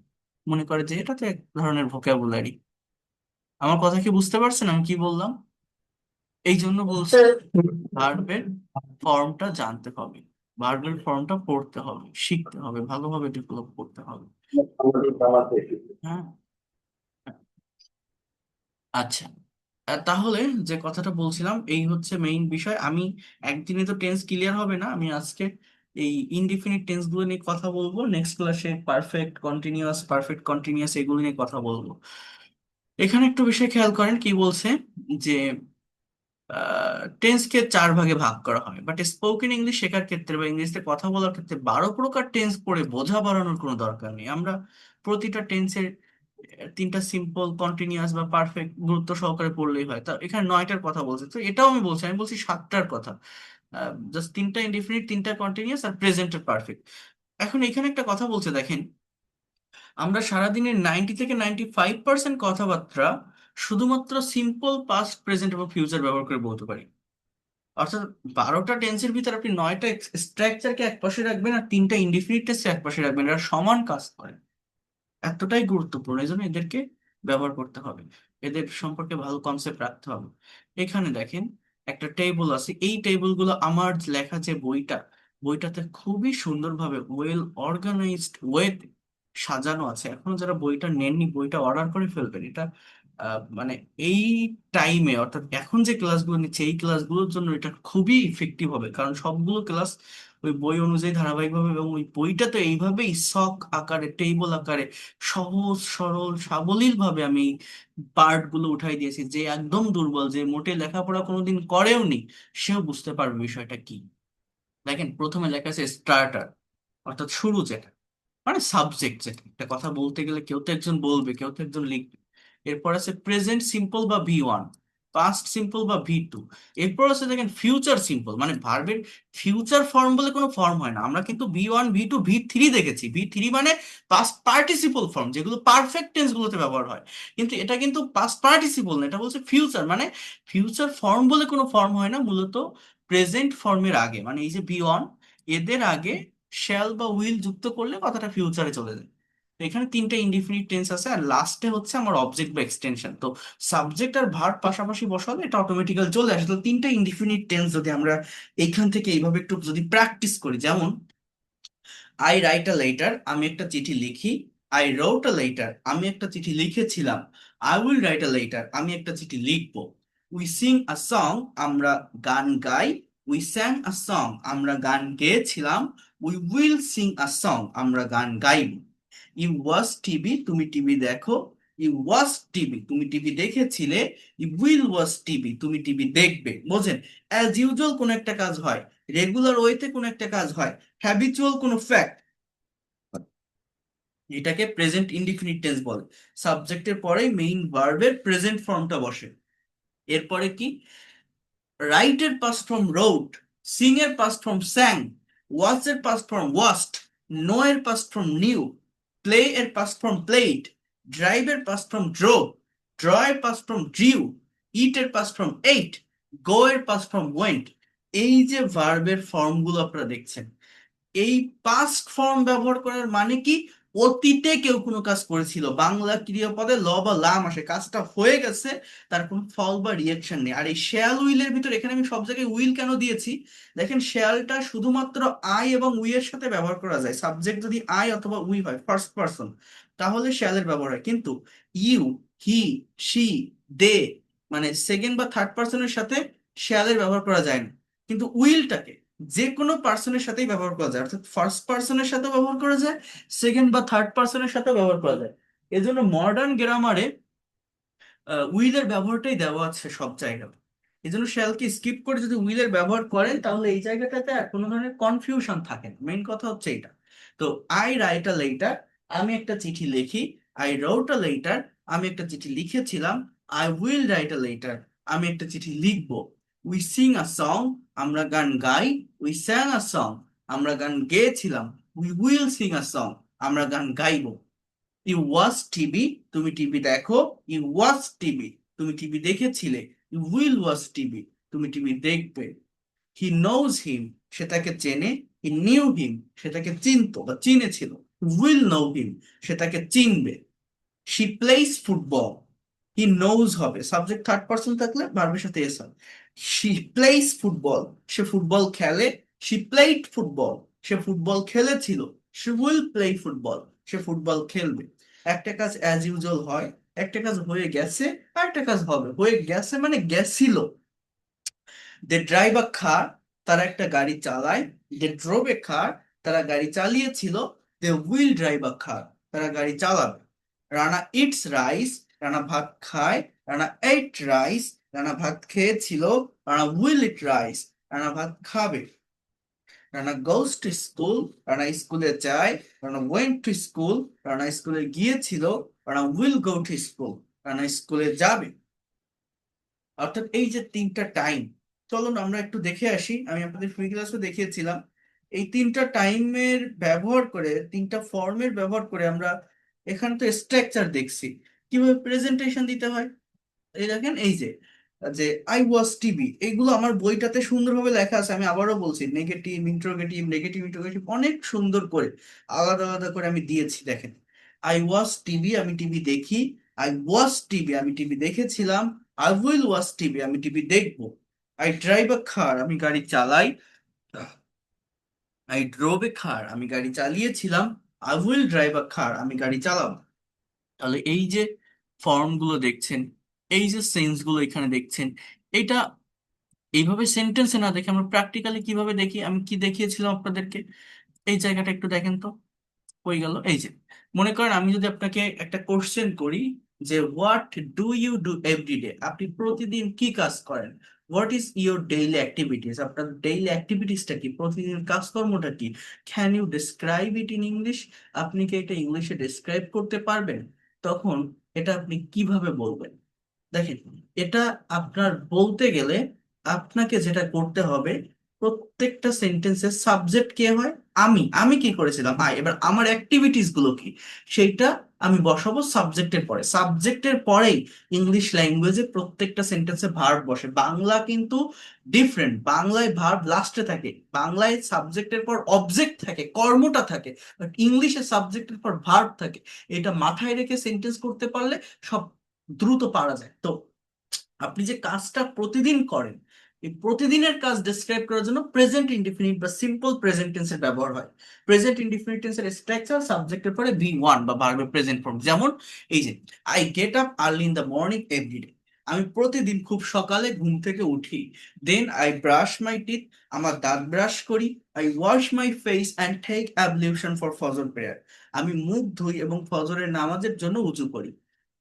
মনে করে যে এটা তো এক ধরনের ভোকাবুলারি। আমার কথা কি বুঝতে পারছেন আমি কি বললাম? এই জন্য বলছি ভার্বের ফর্মটা জানতে হবে, ভার্বের ফর্মটা পড়তে হবে, শিখতে হবে, ভালোভাবে ডেভেলপ করতে হবে। হ্যাঁ, আচ্ছা। তাহলে যে কথাটা বলছিলাম, এই হচ্ছে মেইন বিষয়। আমি একদিনে তো টেন্স ক্লিয়ার হবে না, আমি আজকে এই ইনডিফিনিট টেন্স গুলো নিয়ে কথা বলবো, নেক্সট ক্লাসে পারফেক্ট কন্টিনিউয়াস, পারফেক্ট কন্টিনিউয়াস এগুলো নিয়ে কথা বলবো। এখানে একটু বিষয় খেয়াল করেন কি বলছে, যে টেন্সকে 4 ভাগে ভাগ করা হয়, বাট স্পোকেন ইংলিশ শেখার ক্ষেত্রে বা ইংরেজিতে কথা বলার ক্ষেত্রে 12 প্রকার টেন্স পড়ে বোঝা বাড়ানোর কোনো দরকার নেই। আমরা প্রতিটা টেন্সের 3টা সিম্পল, কন্টিনিউয়াস বা পারফেক্ট গুরুত্ব সহকারে পড়লেই হয়। তা এখানে 9টার কথা বলছে, তো এটাও আমি বলছি, আমি বলছি 7টার কথা। জাস্ট 3টা ইনডিফিনিট, 3টা কন্টিনিউয়াস আর প্রেজেন্টের পারফেক্ট। এখন এখানে একটা কথা বলছে দেখেন, আমরা সারাদিনের 90 থেকে 95% কথাবার্তা শুধুমাত্র সিম্পল পাস্ট, প্রেজেন্ট এবং ফিউচার ব্যবহার করে বলতে পারি। অর্থাৎ 12টা টেন্সের ভিতর আপনি 9টা স্ট্রাকচারকে এক পাশে রাখবেন আর 3টা ইনডিফিনিট টেন্সকে এক পাশে রাখবেন, এরা সমান কাজ করে। এতটাই গুরুত্বপূর্ণ, এই জন্য এদেরকে ব্যবহার করতে হবে, এদের সম্পর্কে ভালো কনসেপ্ট রাখতে হবে। এখানে দেখেন একটা টেবিল আছে, এই টেবিলগুলো আমার লেখা যে বইটা, বইটাতে খুবই সুন্দরভাবে ওয়েল অর্গানাইজড ওয়েতে সাজানো আছে। এখনো যারা বইটা নেননি বইটা অর্ডার করে ফেলবেন। এটা মানে এই টাইমে অর্থাৎ এখন যে ক্লাসগুলো নিচ্ছে এই ক্লাসগুলোর জন্য এটা খুবই ইফেক্টিভ হবে, কারণ সবগুলো ক্লাস ওই বই অনুযায়ী ধারাবাহিকভাবে এবং ওই বইটা তো এইভাবেই ছক আকারে টেবিল আকারে সহজ সরল সাবলীল ভাবে আমি পার্ট গুলো উঠাই দিয়েছি, যে একদম দুর্বল যে মোটে লেখাপড়া কোনোদিন করেও নি সেও বুঝতে পারবে বিষয়টা কি। দেখেন প্রথমে লেখা আছে স্টার্টার, অর্থাৎ শুরু যেটা, মানে সাবজেক্ট যেটা, একটা কথা বলতে গেলে কেউ তো একজন বলবে কেউ তো একজন লিখবে। এরপর আছে প্রেজেন্ট সিম্পল বা V1, পাস্ট সিম্পল বা V2। এরপর আছে দেখেন ফিউচার সিম্পল, মানে ভার্বের ফিউচার ফর্ম বলে কোনো ফর্ম হয় না। আমরা কিন্তু V1 V2 V3 দেখেছি। V3 মানে পাস্ট পার্টিসিপল ফর্ম, যেগুলো পারফেক্ট টেন্স গুলোতে ব্যবহার হয়, কিন্তু এটা কিন্তু পাস্ট পার্টিসিপল না, এটা বলছে ফিউচার। মানে ফিউচার ফর্ম বলে কোনো ফর্ম হয় না, মূলত প্রেজেন্ট ফর্মের আগে, মানে এই যে V1 এদের আগে শ্যাল বা উইল যুক্ত করলে কথাটা ফিউচারে চলে যায়। তো এখানে তিনটা ইনডিফিনিট টেন্স আছে, আর লাস্টে হচ্ছে আমার অবজেক্ট বা এক্সটেনশন। তো সাবজেক্ট আর ভার্ব পাশাপাশি বসালে এটা অটোমেটিক্যাল চলে আসে। তো তিনটা ইনডিফিনিট টেন্স যদি আমরা এইখান থেকে এইভাবে একটু যদি প্র্যাকটিস করি, যেমন আই রাইট আ লেটার, আমি একটা চিঠি লিখি। আই রোট আ লেটার, আমি একটা চিঠি লিখেছিলাম। I will write a letter, আমি একটা চিঠি লিখবো। উই সিং আ সং, আমরা গান গাই। উই স্যাং আ সং, আমরা গান গেয়েছিলাম। We will sing a song, আমরা গান গাইব। ইউ ওয়াচ টিভি, তুমি টিভি দেখো। ইউ ওয়াচ টিভি, তুমি টিভি দেখেছিলে। ইউ উইল ওয়াচ টিভি, তুমি টিভি দেখবে। বোঝেন, অ্যাজ ইউজুয়াল কোন একটা কাজ হয়, রেগুলার ওয়েতে কোন একটা কাজ হয়, হ্যাবিচুয়াল কোনো ফ্যাক্ট, এটাকে প্রেজেন্ট ইনডিফিনিট টেন্স বলে। সাবজেক্টের পরেই মেইন ভার্বের প্রেজেন্ট ফর্মটা বসে। এরপরে কি, রাইট এর পাস্ট ফর্ম রোট, সিং এর পাস্ট ফর্ম স্যাং, ওয়াচ এর পাস্ট ফর্ম ওয়াস্ট, নো এর পাস্ট ফর্ম নিউ, প্লে এর পাস্ট ফর্ম প্লেড, ড্রাইভ এর পাস্ট ফর্ম ড্রোভ, ড্র এর পাস্ট ফর্ম ড্রিউ, ইট এর পাস্ট ফর্ম এইট, গো এর পাস্ট ফর্ম ওয়েন্ট। এই যে ভার্বের ফর্মগুলো আপনারা দেখছেন, এই পাস্ট ফর্ম ব্যবহার করার মানে কি, অতীতে কেউ কোনো কাজ করেছিল, বাংলা ক্রিয়াপদে ল বা লাম আসে, কাজটা হয়ে গেছে, তার কোনো ফল বা রিয়েকশন নেই। আর এই শ্যাল উইলের ভিতর এখানে আমি সব জায়গায় উইল কেন দিয়েছি, দেখেন শ্যালটা শুধুমাত্র আই এবং উই এর সাথে ব্যবহার করা যায়। সাবজেক্ট যদি আই অথবা উই হয় ফার্স্ট পারসন, তাহলে শ্যালের ব্যবহার হয়। কিন্তু ইউ, হি, শি, দে, মানে সেকেন্ড বা থার্ড পারসনের সাথে শ্যালের ব্যবহার করা যায় না। কিন্তু উইলটাকে যে কোনো পার্সনের সাথেই ব্যবহার করা যায়, অর্থাৎ ফার্স্ট পার্সনের সাথেও ব্যবহার করা যায়, সেকেন্ড বা থার্ড পার্সনের সাথেও ব্যবহার করা যায়। এজন্য মডার্ন গ্রামারে উইলের ব্যবহারটাই দেওয়া আছে সব জায়গায়। এই জন্য শ্যালকে স্কিপ করে যদি উইলের ব্যবহার করেন তাহলে এই জায়গাটাতে আর কোনো ধরনের কনফিউশন থাকে না। মেইন কথা হচ্ছে এটা। তো আই রাইট আ লেটার, আমি একটা চিঠি লিখি। আই রোট আ লেটার, আমি একটা চিঠি লিখেছিলাম। I will write a letter, আমি একটা চিঠি লিখবো। উই সিং আ সং, আমরা গান গাই। উই স্যাং আ সং, আমরা গান গেয়েছিলাম। We will sing a song, আমরা গান গাইবো। ইউ ওয়াচ টিভি, তুমি টিভি দেখো। ইউ ওয়াচ টিভি, তুমি টিভি দেখেছিলে। ইউ উইল ওয়াচ টিভি, তুমি টিভি দেখবে। হি নোজ হিম, সে তাকে চেনে। হি নিউ হিম, সে তাকে চিনতো বা চিনেছিল। উইল নো হিম, সে তাকে চিনবে। She plays football, he knows হবে, সাবজেক্ট থার্ড পার্সন থাকলে ভার্বের সাথে এস হয়। শি প্লেস ফুটবল, সে ফুটবল খেলে। শি প্লেড ফুটবল, সে ফুটবল খেলেছিল। শি উইল প্লে ফুটবল, সে ফুটবল খেলবে। একটা কাজ অ্যাজ ইউজুয়াল হয়, একটা কাজ হয়ে গেছে, আর একটা কাজ হবে। হয়ে গেছে মানে গেছিল। দে ড্রাইভ আ কার, তারা একটা গাড়ি চালায়। দে ড্রোভ এ কার, তারা গাড়ি চালিয়েছিল। দে উইল ড্রাইভ আ কার, তারা গাড়ি চালাবে। রানা ইটস রাইস, রানা ভাত খায়। রানা এইট রাইস, রানা ভাত খেয়েছিল। Rana will eat rice, Rana ভাত খাবে। Rana goes to school, Rana স্কুলে যায়। Rana went to school, Rana স্কুলে গিয়েছিল। Rana will go to school, Rana স্কুলে যাবে। অর্থাৎ এই যে তিনটা টাইম, চলুন আমরা একটু দেখে আসি। আমি আপনাদের ফ্রি ক্লাসে দেখিয়েছিলাম এই তিনটা টাইমের ব্যবহার করে, তিনটা ফর্মের ব্যবহার করে আমরা এখানে তো স্ট্রাকচার দেখছি কিভাবে প্রেজেন্টেশন দিতে হয়। এই দেখেন, এই যে যে আই ওয়াচ টিভি, এগুলো আমার বইটাতে সুন্দরভাবে লেখা আছে। আমি আবারও বলছি, নেগেটিভ ইন্টারোগেটিভ, নেগেটিভ ইন্টারোগেটিভ অনেক সুন্দর করে আলাদা আলাদা করে আমি দিয়েছি। দেখেন, আই ওয়াচ টিভি, আমি টিভি দেখি। আই ওয়াচ টিভি, আমি টিভি দেখেছিলাম। আই উইল ওয়াচ টিভি, আমি টিভি দেখবো। আই ড্রাইভ আ কার, আমি গাড়ি চালাই। আই ড্রোভ এ কার, আমি গাড়ি চালিয়েছিলাম। আই উইল ড্রাইভ আ কার, আমি গাড়ি চালাবো। তাহলে এই যে ফর্ম গুলো দেখছেন, এই যে সেন্স গুলো এখানে দেখছেন, এটা এইভাবে সেন্টেন্সে না দেখে আমরা প্র্যাকটিক্যালি কিভাবে দেখি, আমি কি দেখিয়েছিলাম আপনাদেরকে। এই জায়গাটা একটু দেখেন তো, হয়ে গেল। এই যে মনে করেন আমি যদি আপনাকে একটা কোশ্চেন করি যে what do you do everyday, আপনি প্রতিদিন কি কাজ করেন। What is your daily activities, আপনার ডেইলি অ্যাক্টিভিটিসটা কি, প্রতিদিন কাজকর্মটা কি। Can you describe it in English, আপনি কি এটা ইংলিশে ডিসক্রাইব করতে পারবেন। তখন এটা আপনি কিভাবে বলবেন। দেখেন, এটা আপনার বলতে গেলে আপনাকে যেটা করতে হবে, প্রত্যেকটা সেন্টেন্সের সাবজেক্ট কে হয়, আমি কি করেছিলাম, এবার আমার অ্যাক্টিভিটিস গুলো কি, সেইটা আমি বসাবো সাবজেক্টের পরে। সাবজেক্টের পরেই ইংলিশ ল্যাঙ্গুয়েজে প্রত্যেকটা সেন্টেন্সে ভার্ব বসে। বাংলা কিন্তু ডিফারেন্ট, বাংলায় ভার্ব লাস্টে থাকে, বাংলায় সাবজেক্টের পর অবজেক্ট থাকে, কর্মটা থাকে, বাট ইংলিশে সাবজেক্টের পর ভার্ব থাকে। এটা মাথায় রেখে সেন্টেন্স করতে পারলে সব দ্রুত পারা যায়। তো আপনি যে কাজটা প্রতিদিন করেন, এই প্রতিদিনের কাজ ডেসক্রাইব করার জন্য প্রেজেন্ট ইনডিফিনিট বা সিম্পল প্রেজেন্ট টেন্সের ব্যবহার হয়। প্রেজেন্ট ইনডিফিনিট টেন্সের স্ট্রাকচার সাবজেক্টের পরে বি ওয়ান বা ভার্বের প্রেজেন্ট ফর্ম। যেমন এই যে I get up early in the morning everyday, আমি প্রতিদিন খুব সকালে ঘুম থেকে উঠি। Then I brush my teeth, আমার দাঁত ব্রাশ করি। I wash my face and take ablution for Fajr prayer, আমি মুখ ধুই এবং ফজরের নামাজের জন্য উজু করি।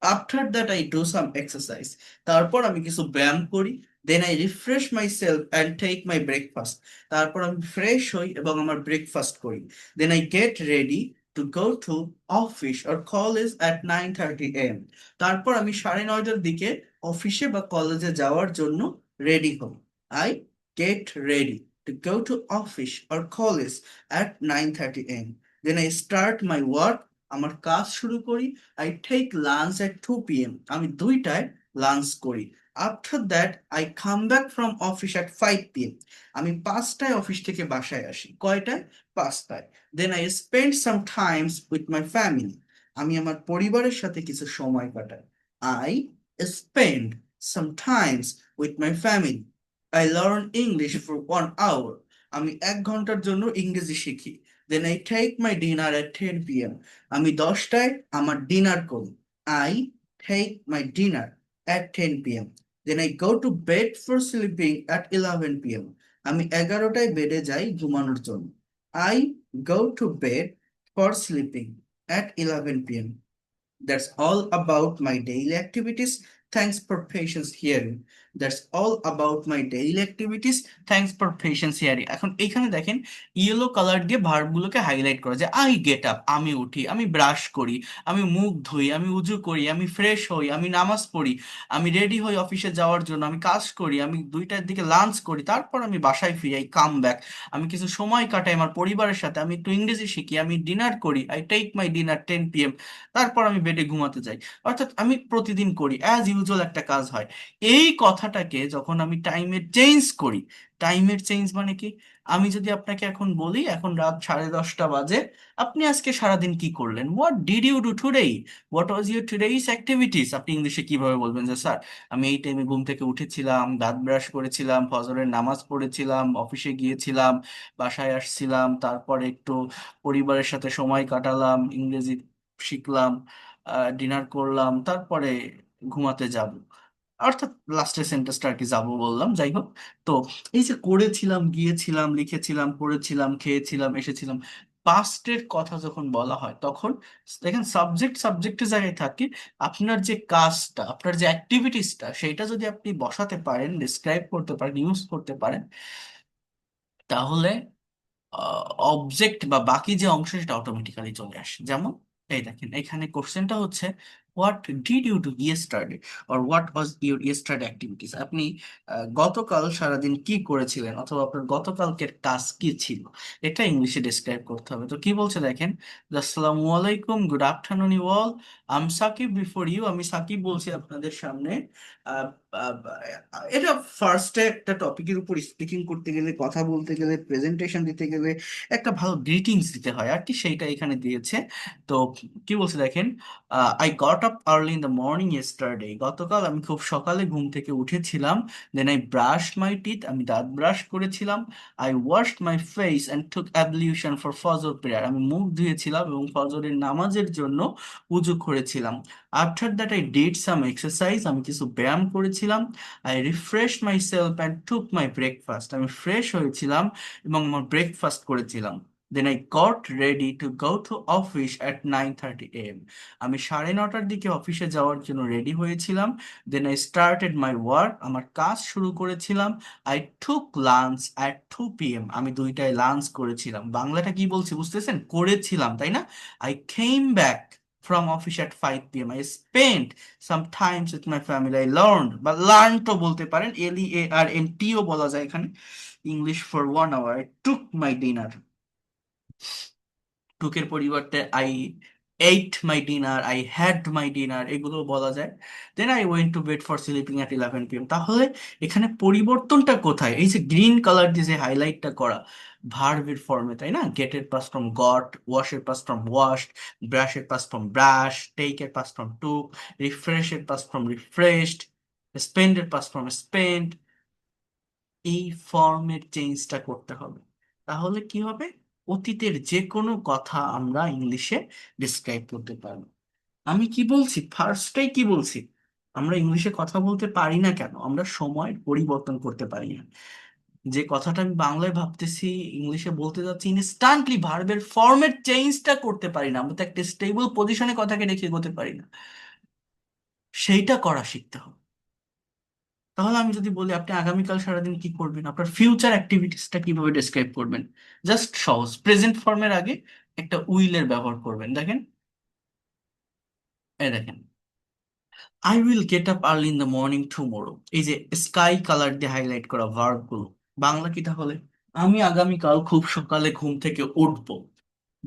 After that I do some exercise, তারপর আমি কিছু ব্যায়াম করি। Then I refresh myself and take my breakfast, তারপর আমি ফ্রেশ হই এবং আমার ব্রেকফাস্ট করি। Then I get ready to go to office or college at 9:30 AM, তারপর আমি 9:30টার দিকে অফিসে বা কলেজে যাওয়ার জন্য রেডি হই। I get ready to go to office or college at 9:30 AM। Then I start my work, আমার কাজ শুরু করি। I take lunch at 2 PM, আমি 2টায় লাঞ্চ করি। After that I come back from office at 5 PM, আমি 5টায় office থেকে বাসায় আসি। কয়টায়? 5টায়। Then I spend some times with my family, আমি আমার পরিবারের সাথে কিছু সময় কাটাই। I spend some times with my family. I learn English for 1 hour, আমি 1 ঘন্টার জন্য ইংরেজি শিখি। Then I take my dinner at 10 PM, আমি 10টায় আমার ডিনার করি। I take my dinner at 10 PM. Then I go to bed for sleeping at 11 PM, আমি 11টায় বেডে যাই ঘুমানোর জন্য। I go to bed for sleeping at 11 PM. That's all about my daily activities. Thanks for patience hearing. That's all about my daily activities. Thanks for patience hearing. এখন এখানে দেখেন yellow colour দিয়ে verb গুলোকে highlight করা যায়। I get up, আমি উঠি, আমি ব্রাশ করি, আমি মুখ ধুই, আমি উজু করি, আমি ফ্রেশ হই, আমি নামাজ পড়ি, আমি রেডি হই অফিসে যাওয়ার জন্য, আমি কাজ করি, আমি 2টার দিকে লাঞ্চ করি, তারপর আমি বাসায় ফিরি, আই কাম ব্যাক, আমি কিছু সময় কাটাই আমার পরিবারের সাথে, আমি একটু ইংরেজি শিখি, আমি ডিনার করি। I take my dinner 10 PM, তারপর আমি বেডে ঘুমাতে যাই। অর্থাৎ আমি প্রতিদিন করি, অ্যাজ ইউজুয়াল একটা কাজ হয়। এই কথাটাকে যখন আমি টাইমে চেঞ্জ করি, টাইমের চেঞ্জ মানে কি, আমি যদি আপনাকে এখন বলি এখন রাত 10:30 বাজে, আপনি আজকে সারাদিন কি করলেন, what did you do today, what was your today's activities, আপনি ইংলিশে কিভাবে বলবেন যে স্যার আমি এই টাইমে ঘুম থেকে উঠেছিলাম, দাঁত ব্রাশ করেছিলাম, ফজরের নামাজ পড়েছিলাম, অফিসে গিয়েছিলাম, বাসায় আসছিলাম, তারপরে একটু পরিবারের সাথে সময় কাটালাম, ইংরেজি শিখলাম, ডিনার করলাম, তারপরে ঘুমাতে যাব। অর্থাৎ লাস্টের সেন্টেন্সটা আর কি যাব বললাম, যাই হোক। তো এই যে করেছিলাম, গিয়েছিলাম, লিখেছিলাম, পড়েছিলাম, খেয়েছিলাম, এসেছিলাম, পাস্টের কথা যখন বলা হয় তখন দেখেন সাবজেক্ট সাবজেক্টের জায়গায় থাকে। আপনার যে কাজটা, আপনার যে অ্যাক্টিভিটিসটা, সেটা যদি আপনি বসাতে পারেন, ডিসক্রাইব করতে পারেন, ইউজ করতে পারেন, তাহলে অবজেক্ট বা বাকি যে অংশ সেটা অটোমেটিক্যালি চলে আসে। যেমন এই দেখেন এখানে কোশ্চেনটা হচ্ছে what did you do yesterday or what was your yesterday activities, আপনি গতকাল সারাদিন কি করেছিলেন অথবা আপনার গতকালকের কাজ কি ছিল, এটা ইংলিশে ডিসক্রাইব করতে হবে। তো কি বলছে দেখেন, আসসালামু আলাইকুম, good afternoon you all, am Sakib before you, আমি সাকিব বলছি আপনাদের সামনে। আহ, আহ, এটা ফার্স্টে একটা টপিকের উপর স্পিকিং করতে গেলে, কথা বলতে গেলে, প্রেজেন্টেশন দিতে গেলে একটা ভালো গ্রিটিংস দিতে হয় আর কি, সেইটা এখানে দিয়েছে। তো কি বলছে দেখেন, I got up early in the morning yesterday, গতকাল আমি খুব সকালে ঘুম থেকে উঠেছিলাম। Then I brush my teeth, আমি দাঁত ব্রাশ করেছিলাম। I washed my face and took ablution for Fajr prayer, আমি মুখ ধুয়েছিলাম এবং ফজরের নামাজের জন্য উজু করেছিলাম। After that I did some exercise, আমি কিছু ব্যায়াম করেছিলাম। I refresh myself and took my breakfast, আমি ফ্রেশ হয়েছিলাম এবং আমার ব্রেকফাস্ট করেছিলাম। Then I got ready to go to office at 9:30 AM, আমি 9:30টার দিকে অফিসে যাওয়ার জন্য রেডি হয়েছিলাম। Then I started my work, আমার কাজ শুরু করেছিলাম। I took lunch at 2 PM, আমি 2টায় লাঞ্চ করেছিলাম। বাংলাটা কি বলছি বুঝতেছেন? করেছিলাম, তাই না? I came back from office at 5 p.m. I spent some times with my family. I learned, বা learned তো বলতে পারেন, LEARNT ও বলা যায় এখানে, English for 1 hour. I took my dinner. টুকের পরিবর্তে I ate my dinner, I had my dinner, এগুলো বলা যায়। Then I went to bed for sleeping at 11 p.m. তাহলে এখানে পরিবর্তনটা কোথায়? এই যে গ্রিন কালার দিয়ে যে হাইলাইটটা করা, ভার্বের ফর্মে, তাই না? গেটের পাস ফ্রম গট, ওয়াশের পাস ফ্রম ওয়াশড, ব্রাশের পাস ফ্রম ব্রাশ, টেকের পাস ফ্রম টুক, রিফ্রেশের পাস ফ্রম রিফ্রেশড, স্পেন্ডের পাস ফ্রম স্পেন্ড। এই ফর্মের চেঞ্জটা করতে হবে। তাহলে কি হবে? অতীতের যে কোনো কথা আমরা ইংলিশে ডিসক্রাইব করতে পারবো। আমি কি বলছি, ফার্স্টটাই কি বলছি, আমরা ইংলিশে কথা বলতে পারি না কেন? আমরা সময়ের পরিবর্তন করতে পারি না। যে কথাটা আমি বাংলায় ভাবতেছি ইংলিশে বলতে যাচ্ছি, ইনস্ট্যান্টলি ভার্বের ফর্মের চেঞ্জটা করতে পারি না। আমরা তো একটা স্টেবল পজিশনে কথাকে রেখে এগোতে পারি না, সেইটা করা শিখতে হবে। তাহলে আমি যদি বলি আপনি আগামীকাল সারাদিন কি করবেন, আপনার ফিউচার অ্যাক্টিভিটিসটা কিভাবে ডেসক্রাইব করবেন? জাস্ট সহজ, প্রেজেন্ট ফর্মের আগে একটা উইলের ব্যবহার করবেন। দেখেন, এই দেখেন, I will gate up early in the morning tomorrow, এই যে স্কাই কালার দিয়ে হাইলাইট করা ভার্ব গুলো, বাংলা কি তাহলে? আমি আগামীকাল খুব সকালে ঘুম থেকে উঠবো।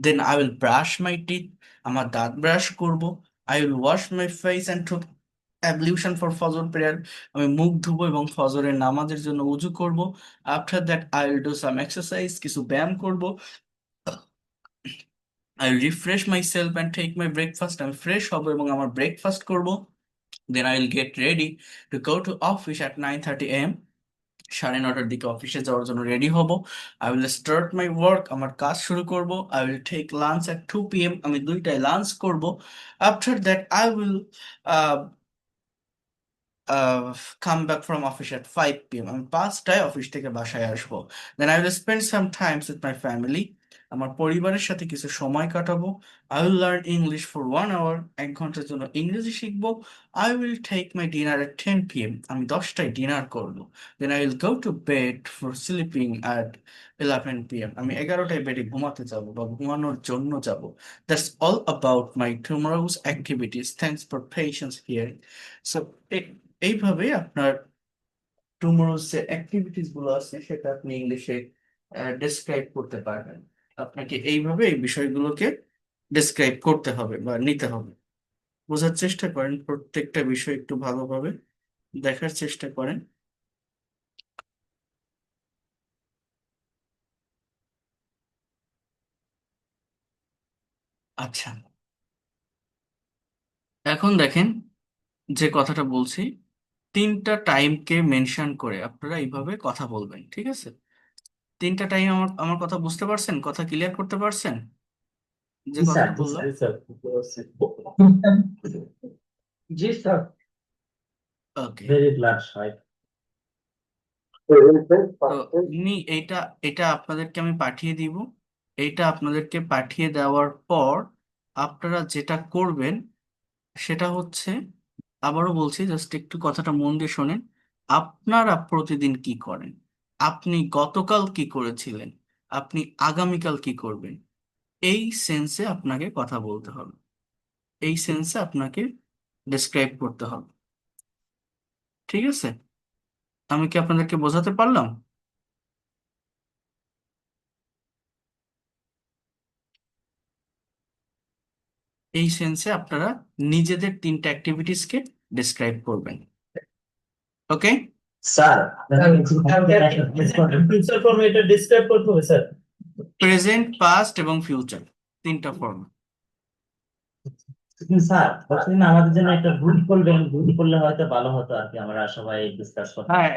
Then I will brush my teeth, আমার দাঁত ব্রাশ করব। I will wash my face and took ablution for Fajr prayer, আমি মুখ ধুবো এবং ফজরের নামাজের জন্য উজু করব। After that I will do some exercise, কিছু ব্যায়াম করব। I will refresh myself and take my breakfast, আমি ফ্রেশ হব এবং আমার ব্রেকফাস্ট করব। Then I will get ready to go to office at 9:30 AM, 9:30টার দিকে অফিসে যাওয়ার জন্য রেডি হব। I will start my work, আমার কাজ শুরু করব। I will take lunch at 2 PM, আমি 2টায় লাঞ্চ করব। After that I will come back from office at 5 PM, আমি 5টায় অফিস থেকে বাসায় আসবো। Then I will spend some times with my family, আমার পরিবারের সাথে কিছু সময় কাটাবো। I will learn English for 1 hour, 1 ঘন্টার জন্য ইংরেজি শিখবো। I will take my dinner at 10 PM, আমি 10টায় ডিনার করবো। Then I will go to bed for sleeping at 11 PM, আমি 11টায় বেডে ঘুমাতে যাব বা ঘুমানোর জন্য যাব। That's all about my tomorrow's activities, thanks for patience hearing. So এইভাবে আপনার টুমরোজ যে অ্যাক্টিভিটিস গুলো আছে সেটা আপনি ইংলিশে ডেসক্রাইব করতে পারবেন। আপনাকে এইভাবে এই বিষয়গুলোকে ডেসক্রাইব করতে হবে বা নিতে হবে। বোঝার চেষ্টা করেন, প্রত্যেকটা বিষয় একটু ভালোভাবে দেখার চেষ্টা করেন। আচ্ছা, এখন দেখেন যে কথাটা বলছি, 3টা টাইমকে মেনশন করে আপনারা এইভাবে কথা বলবেন, ঠিক আছে? 3টা টাইম, আমার আমার কথা বুঝতে পারছেন? কথা ক্লিয়ার করতে পারছেন যে জি স্যার, কথাটা জি বললাম? স্যার, জি স্যার, বুঝতে পারছি। জি স্যার, ওকে। ভেরি গ্ল্যাড সাহেব। তো এমনি এইটা এটা আপনাদেরকে আমি পাঠিয়ে দিব। এইটা আপনাদেরকে পাঠিয়ে দেওয়ার পর আপনারা যেটা করবেন সেটা হচ্ছে, আবারও বলছি, জাস্ট একটু কথাটা মন দিয়ে শোনেন। আপনারা প্রতিদিন কি করেন? আপনি গতকাল কি করেছিলেন? আপনি আগামীকাল কি করবেন? এই সেন্সে আপনাকে কথা বলতে হবে, এই সেন্সে আপনাকে ডেসক্রাইব করতে হবে। ঠিক আছে? আমি কি আপনাদেরকে বোঝাতে পারলাম? এই সেন্সে আপনারা নিজেদের 3টা অ্যাক্টিভিটিসকে ডিসক্রাইব করবেন। ওকে, স্যার ফিউচার ফর্মে এটা ডিসক্রাইব করতে হবে স্যার। প্রেজেন্ট, পাস্ট এবং ফিউচার, তিনটা ফর্ম। স্যার প্রতিদিন আমাদের জন্য একটা গ্রুপ করবেন, গ্রুপ করলে হয়তো ভালো হতো আর কি, আমরা সবাই ডিসকাস করতাম। হ্যাঁ,